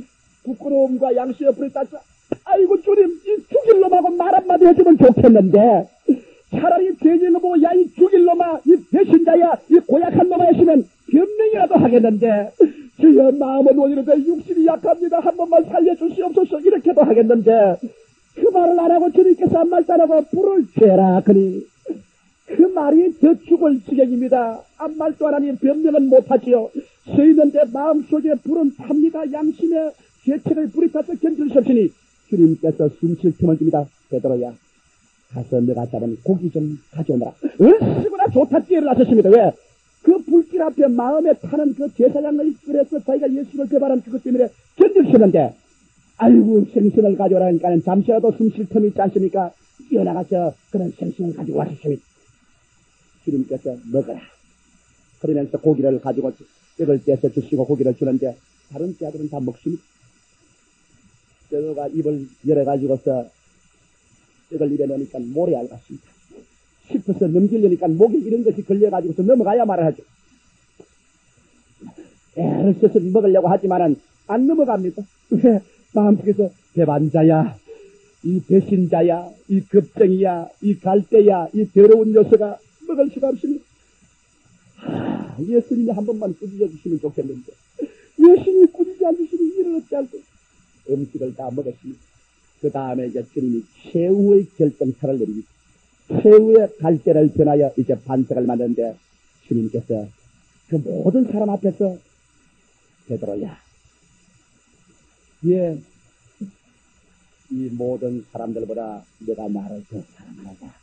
부끄러움과 양심의 불이 타서 아이고 주님 이 죽일 놈하고 말 한마디 해주면 좋겠는데 차라리 죄진 거 보고 야 이 죽일 놈아 이 배신자야 이 고약한 놈아 했으면 변명이라도 하겠는데 주여 마음은 원이로되 육신이 약합니다. 한 번만 살려주시옵소서 이렇게도 하겠는데 그 말을 안 하고 주님께서 한 말도 안 하고 불을 쬐라 그니 그 말이 더 죽을 지경입니다. 아무 말도 안 하니 변명은 못하지요. 서 있는데 마음속에 불은 탑니다. 양심의 죄책을 불이 타서 견딜 수 없으니 주님께서 숨쉴 틈을 줍니다. 베드로야 가서 너가 잡은 고기 좀 가져오너라. 얼씨구나 좋다 뛰어를 하셨습니다. 왜? 그 불길 앞에 마음에 타는 그 제사장의 그래서 자기가 예수를 배반한 그것 때문에 견딜 수 있는데 아이고 생선을 가져오라니까는 잠시라도 숨쉴 틈이 있지 않습니까? 뛰어나가서 그런 생선을 가지고 왔습니다. 주님께서 먹어라. 그러면서 고기를 가지고 뼈를 떼서 주시고 고기를 주는데 다른 뼈들은 다 먹습니다. 뼈가 입을 열어가지고서 뼈를 입에 넣으니까 모래알 같습니다. 씹어서 넘기려니까 목에 이런 것이 걸려가지고서 넘어가야 말을 하죠. 애를 써서 먹으려고 하지만은 안 넘어갑니다. 왜? 마음속에서 배반자야, 이 배신자야, 이 겁쟁이야, 이 갈대야, 이 더러운 녀석아 먹을 수가 없습니다. 예수님이 한 번만 꾸짖어 주시면 좋겠는데 예수님이 꾸짖지 않으시니 이를 어찌할 때 음식을 다 먹었습니다. 그 다음에 이제 주님이 최후의 결정타를 내립니다. 최후의 갈대를 변하여 이제 반석을 만드는데 주님께서 그 모든 사람 앞에서 베드로야, 예, 이 모든 사람들보다 내가 나를 더 사랑하다.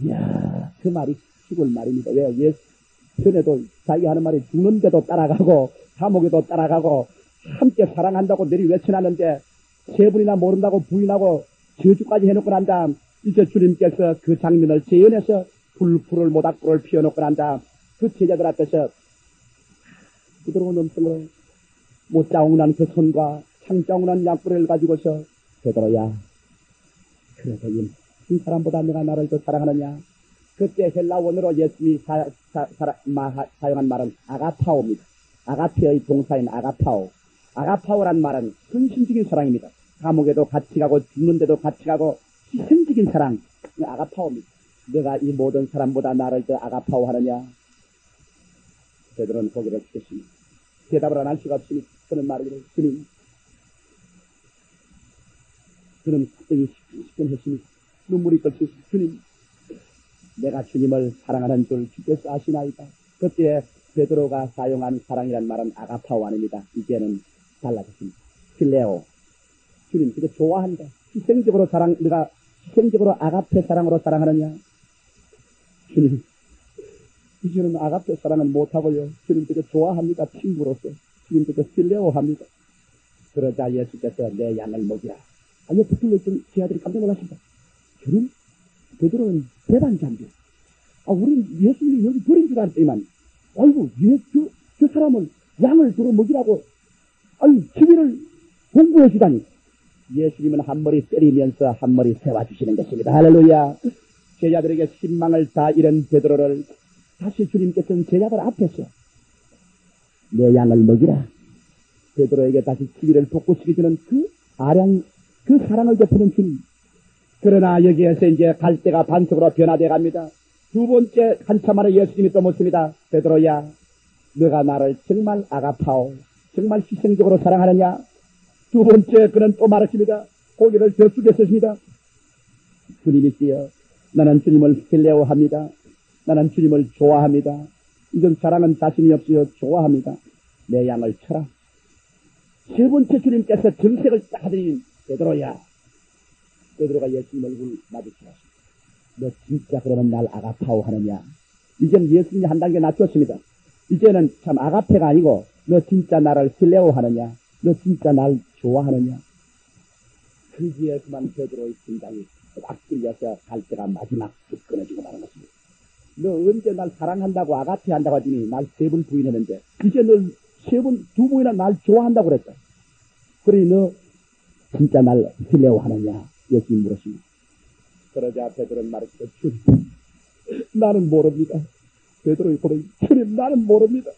이야, 그 말이 죽을 말입니다. 왜? 예수 전에도 자기 하는 말이 죽는데도 따라가고 감옥에도 따라가고 함께 사랑한다고 내리 외쳐놨는데 세 분이나 모른다고 부인하고 저주까지 해놓고 난 다음 이제 주님께서 그 장면을 재현해서 불을 모닥불을 피워놓고 난 다음 그 제자들 앞에서 부드러운 음성으로 못자국 난 그 손과 상장한 약불을 가지고서 베드로야, 그래도 이 사람보다 내가 나를 더 사랑하느냐? 그때 헬라원어로 예수님이 사용한 말은 아가파오입니다. 아가페의 동사인 아가파오. 아가파오란 말은 헌신적인 사랑입니다. 감옥에도 같이 가고 죽는데도 같이 가고 희생적인 사랑, 아가파오입니다. 내가 이 모든 사람보다 나를 더 아가파오하느냐? 베드로는 고개를 숙였습니다. 대답을 안 할 수가 없으니 그는 말하기를, 주님, 그는 갑자기 시큰했습니다. 눈물이 끓듯이, 주님, 내가 주님을 사랑하는 줄 주께서 아시나이다. 그때 베드로가 사용한 사랑이란 말은 아가파오 아닙니다. 이제는 달라졌습니다. 필레오. 주님, 그게 좋아한다. 희생적으로 내가 희생적으로 아가페 사랑으로 사랑하느냐? 주님, 이제는 아가페 사랑은 못하고요. 주님, 그게 좋아합니다. 친구로서. 주님, 그게 필레오 합니다. 그러자 예수께서 내 양을 먹이라. 옆에 둘러있던 제 아들이 깜짝 놀랐습니다. 주님, 베드로는 대단장교. 우린 예수님이 여기 버린 줄 알았더니만, 아이고, 저 사람은 양을 두루 먹이라고, TV를 공부해 주다니. 예수님은 한 머리 때리면서 한 머리 세워주시는 것입니다. 할렐루야. 제자들에게 신망을 다 잃은 베드로를 다시 주님께서는 제자들 앞에서 내 양을 먹이라. 베드로에게 다시 TV를 돋구시켜주는 그 사랑을 베푸는 주님. 그러나 여기에서 이제 갈대가 반석으로 변화되어 갑니다. 두 번째 한참 만에 예수님이 또 묻습니다. 베드로야, 너가 나를 정말 아가파오, 정말 희생적으로 사랑하느냐? 두 번째 그는 또 말했습니다. 고개를 벼쑥였습니다. 주님이시여, 나는 주님을 필레오합니다. 나는 주님을 좋아합니다. 이전 사랑은 자신이 없어요. 좋아합니다. 내 양을 쳐라. 세 번째 주님께서 정색을 딱 하더니, 베드로야. 베드로가 예수님 얼굴 마주치었습니다. 너 진짜 그러면 날 아가파오 하느냐? 이제는 예수님이 한 단계 낮췄습니다. 이제는 참 아가페가 아니고 너 진짜 나를 필레오 하느냐? 너 진짜 날 좋아하느냐? 그기에 그만 베드로의 심장이 막 끌려서 갈대가 마지막 쑥 끊어지고 마는 것입니다. 너 언제 날 사랑한다고 아가페 한다고 하더니 날 세 번 부인했는데 이제 너 두 번이나 날 좋아한다고 그랬다. 그러니 너 진짜 날 필레오 하느냐? 예수님 물었습니다. 그러자 베드로는 말했습니다. 주님, 나는 모릅니다. 베드로의 고백이, 주님, 나는 모릅니다.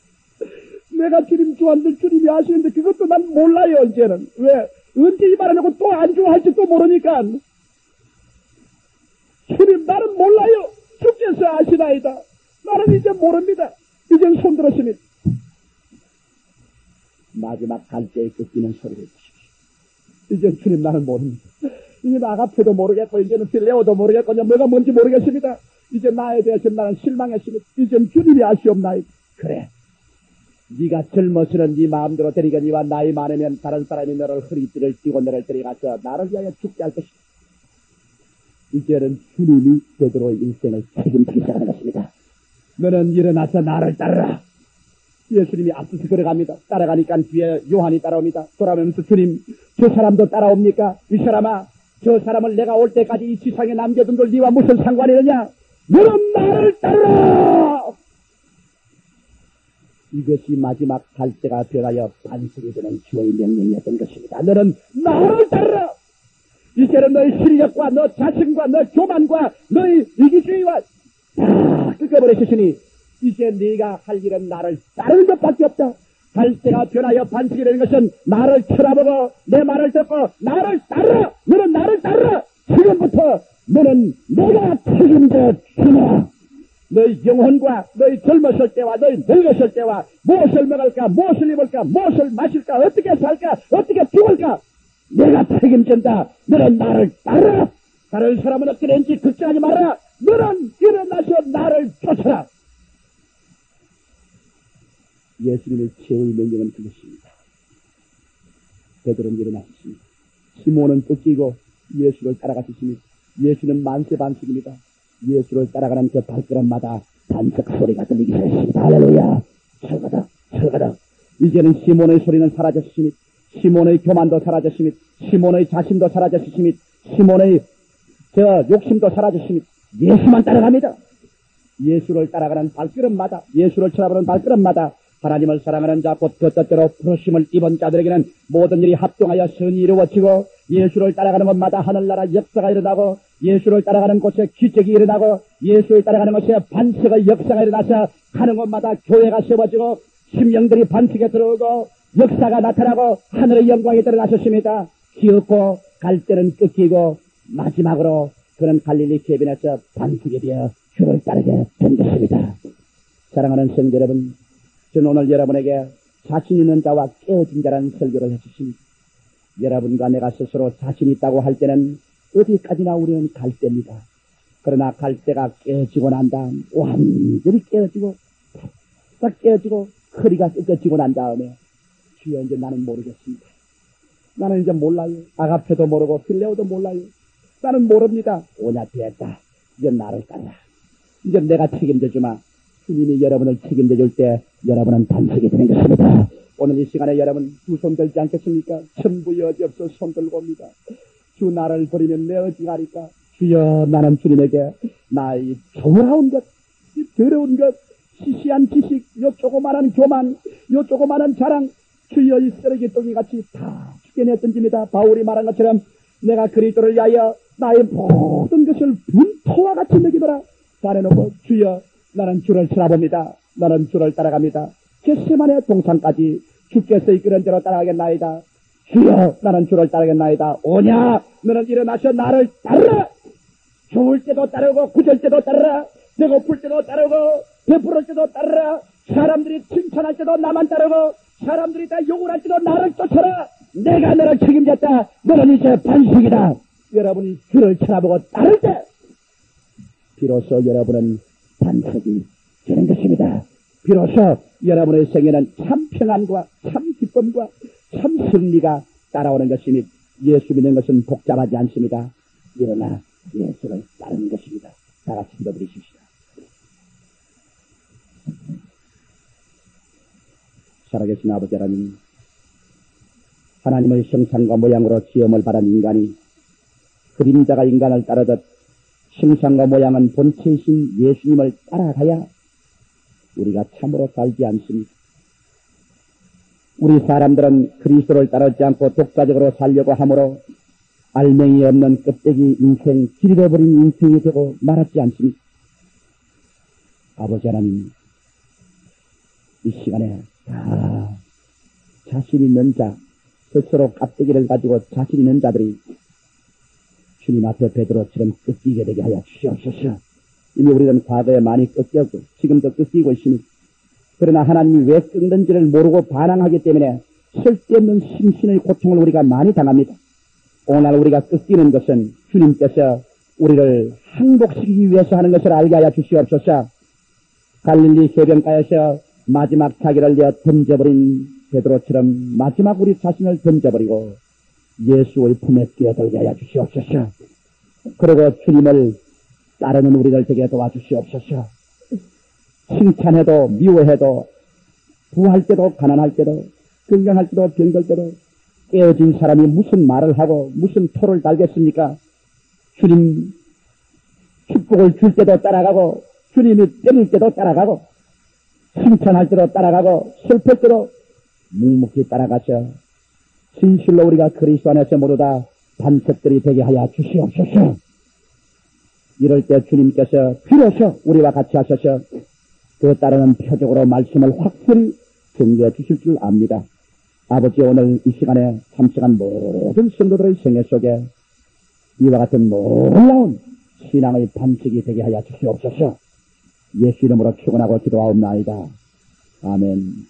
내가 주님 좋아하는데 주님이 아시는데 그것도 난 몰라요, 이제는. 왜? 언제 이 말 안 하고 또 안 좋아할지 또 모르니까. 주님, 나는 몰라요. 주께서 아시나이다. 나는 이제 모릅니다. 이젠 손들었습니다. 마지막 갈대에 꺾이는 소리를 해주십시오. 이젠 주님, 나는 모릅니다. 이제 아가페도 모르겠고 이제는 필레오도 모르겠고 이제 뭐가 뭔지 모르겠습니다. 이제 나에 대해서 나는 실망했습니다. 이제 주님이 아시옵나이다. 그래, 네가 젊어서는 네 마음대로 되리거니와 나이 많으면 다른 사람이 너를 허리띠를 띠고 너를 데려가서 나를 위하여 죽게 할 것이다. 이제는 주님이 베드로의 인생을 책임지기 시작하는 것입니다. 너는 일어나서 나를 따르라. 예수님이 앞서서 걸어갑니다. 따라가니까 뒤에 요한이 따라옵니다. 돌아오면서 주님, 저 사람도 따라옵니까? 이 사람아, 저 사람을 내가 올 때까지 이 지상에 남겨둔 걸 네와 무슨 상관이 있느냐? 너는 나를 따르라! 이것이 마지막 갈대가 변하여 반석이 되는 주의 명령이었던 것입니다. 너는 나를 따르라! 이제는 너의 실력과 너 자신과 너 교만과 너의 이기주의와 다 끄꺼버리시니 이제 네가 할 일은 나를 따르는 것밖에 없다. 갈대가 변하여 반석이 되는 것은 나를 쳐다보고 내 말을 듣고 나를 따르라. 너는 나를 따르라. 지금부터 너는 내가 책임져 주노라. 너의 영혼과 너의 젊었을 때와 너의 늙었을 때와 무엇을 먹을까, 무엇을 입을까, 무엇을 마실까, 어떻게 살까, 어떻게 죽을까 내가 책임진다. 너는 나를 따르라. 다른 사람은 어떻게 되는지 걱정하지 마라. 너는 일어나서 나를 쫓아라. 예수님의 최후의 명령은 그것입니다. 베드로는 일어났습니다. 시몬은 쫓기고 예수를 따라갔습니다. 예수는 만세반석입니다. 예수를 따라가는 그 발걸음마다 반석 소리가 들리기 시작했습니다. 할렐루야. 철가다, 철가다. 이제는 시몬의 소리는 사라졌습니다. 시몬의 교만도 사라졌습니다. 시몬의 자신도 사라졌습니다. 시몬의 욕심도 사라졌습니다. 예수만 따라갑니다. 예수를 따라가는 발걸음마다, 예수를 쳐다보는 발걸음마다 하나님을 사랑하는 자, 곧 그 뜻대로 부르심을 입은 자들에게는 모든 일이 합동하여 선이 이루어지고, 예수를 따라가는 곳마다 하늘나라 역사가 일어나고, 예수를 따라가는 곳에 기적이 일어나고, 예수를 따라가는 곳에 반석의 역사가 일어나서 가는 곳마다 교회가 세워지고, 심령들이 반석에 들어오고, 역사가 나타나고, 하늘의 영광이 드러나셨습니다. 기었고 갈 때는 꺾이고, 마지막으로 그는 갈릴리 해변에서 반석이 되어 주를 따르게 된 것입니다. 사랑하는 성도 여러분, 저는 오늘 여러분에게 자신 있는 자와 깨어진 자라는 설교를 해주십니다. 여러분과 내가 스스로 자신 있다고 할 때는 어디까지나 우리는 갈 때입니다. 그러나 갈 때가 깨어지고 난 다음, 완전히 깨어지고, 딱 깨어지고, 허리가 꺾어지고 난 다음에, 주여 이제 나는 모르겠습니다. 나는 이제 몰라요. 아가페도 모르고 필레오도 몰라요. 나는 모릅니다. 오냐 됐다. 이제 나를 따라. 이제 내가 책임져주마. 주님이 여러분을 책임져줄 때 여러분은 반석이 되는 것입니다. 오늘 이 시간에 여러분 두 손 들지 않겠습니까? 천부 여지 없어 손 들고 옵니다. 주 나를 버리면 내 어디가 하리까? 주여, 나는 주님에게 나의 조라운 것, 이 더러운 것, 시시한 지식, 요 조그마한 교만, 요 조그마한 자랑, 주여 이 쓰레기 똥이 같이 다 죽게 던집니다. 바울이 말한 것처럼 내가 그리스도를 위하여 나의 모든 것을 분토와 같이 먹이더라. 잘해놓고 주여, 나는 주를 찾아봅니다. 나는 주를 따라갑니다. 겟세마네 동산까지 주께서 이끄는 대로 따라가겠나이다. 주여, 나는 주를 따르겠나이다. 오냐, 너는 일어나서 나를 따르라. 좋을 때도 따르고 구절 때도 따르라. 배고플 때도 따르고 배부를 때도 따르라. 사람들이 칭찬할 때도 나만 따르고 사람들이 다 욕을 할 때도 나를 쫓아라. 내가 너를 책임졌다. 너는 이제 반석이다. 여러분이 주를 찾아보고 따를 때 비로소 여러분은 반석이 되는 것입니다. 비로소 여러분의 생에는 참 평안과 참 기쁨과 참 승리가 따라오는 것이니 예수 믿는 것은 복잡하지 않습니다. 일어나 예수를 따르는 것입니다. 다 같이 기도드리십시다. 살아계신 아버지 하나님, 하나님의 형상과 모양으로 지음을 받은 인간이 그림자가 인간을 따르듯 형상과 모양은 본체이신 예수님을 따라가야 우리가 참으로 살지 않습니다. 우리 사람들은 그리스도를 따르지 않고 독자적으로 살려고 하므로 알맹이 없는 껍데기 인생, 길 잃어버린 인생이 되고 말았지 않습니까? 아버지 하나님, 이 시간에 다 자신 있는 자, 스스로 껍데기를 가지고 자신 있는 자들이 주님 앞에 베드로처럼 꺾이게 되게 하여 주시옵소서. 이미 우리는 과거에 많이 꺾였고 지금도 꺾이고 있으니, 그러나 하나님이 왜 꺾는지를 모르고 반항하기 때문에 쓸데없는 심신의 고통을 우리가 많이 당합니다. 오늘 우리가 꺾이는 것은 주님께서 우리를 항복시키기 위해서 하는 것을 알게 하여 주시옵소서. 갈릴리 해변가에서 마지막 자기를 내어 던져버린 베드로처럼 마지막 우리 자신을 던져버리고 예수의 품에 끼어들게 하여 주시옵소서. 그리고 주님을 따르는 우리를 되게 도와주시옵소서. 칭찬해도 미워해도 부할 때도 가난할 때도 건강할 때도 병들 때도 깨어진 사람이 무슨 말을 하고 무슨 토를 달겠습니까? 주님 축복을 줄 때도 따라가고 주님이 때릴 때도 따라가고 칭찬할 때도 따라가고 슬플 때도 묵묵히 따라가셔 진실로 우리가 그리스도 안에서 모두 다 반석들이 되게 하여 주시옵소서. 이럴 때 주님께서 비로소 우리와 같이 하셔서 그 따르는 표적으로 말씀을 확실히 전개해 주실 줄 압니다. 아버지, 오늘 이 시간에 참석한 모든 성도들의 생애 속에 이와 같은 놀라운 신앙의 반석이 되게 하여 주시옵소서. 예수 이름으로 축원하고 기도하옵나이다. 아멘.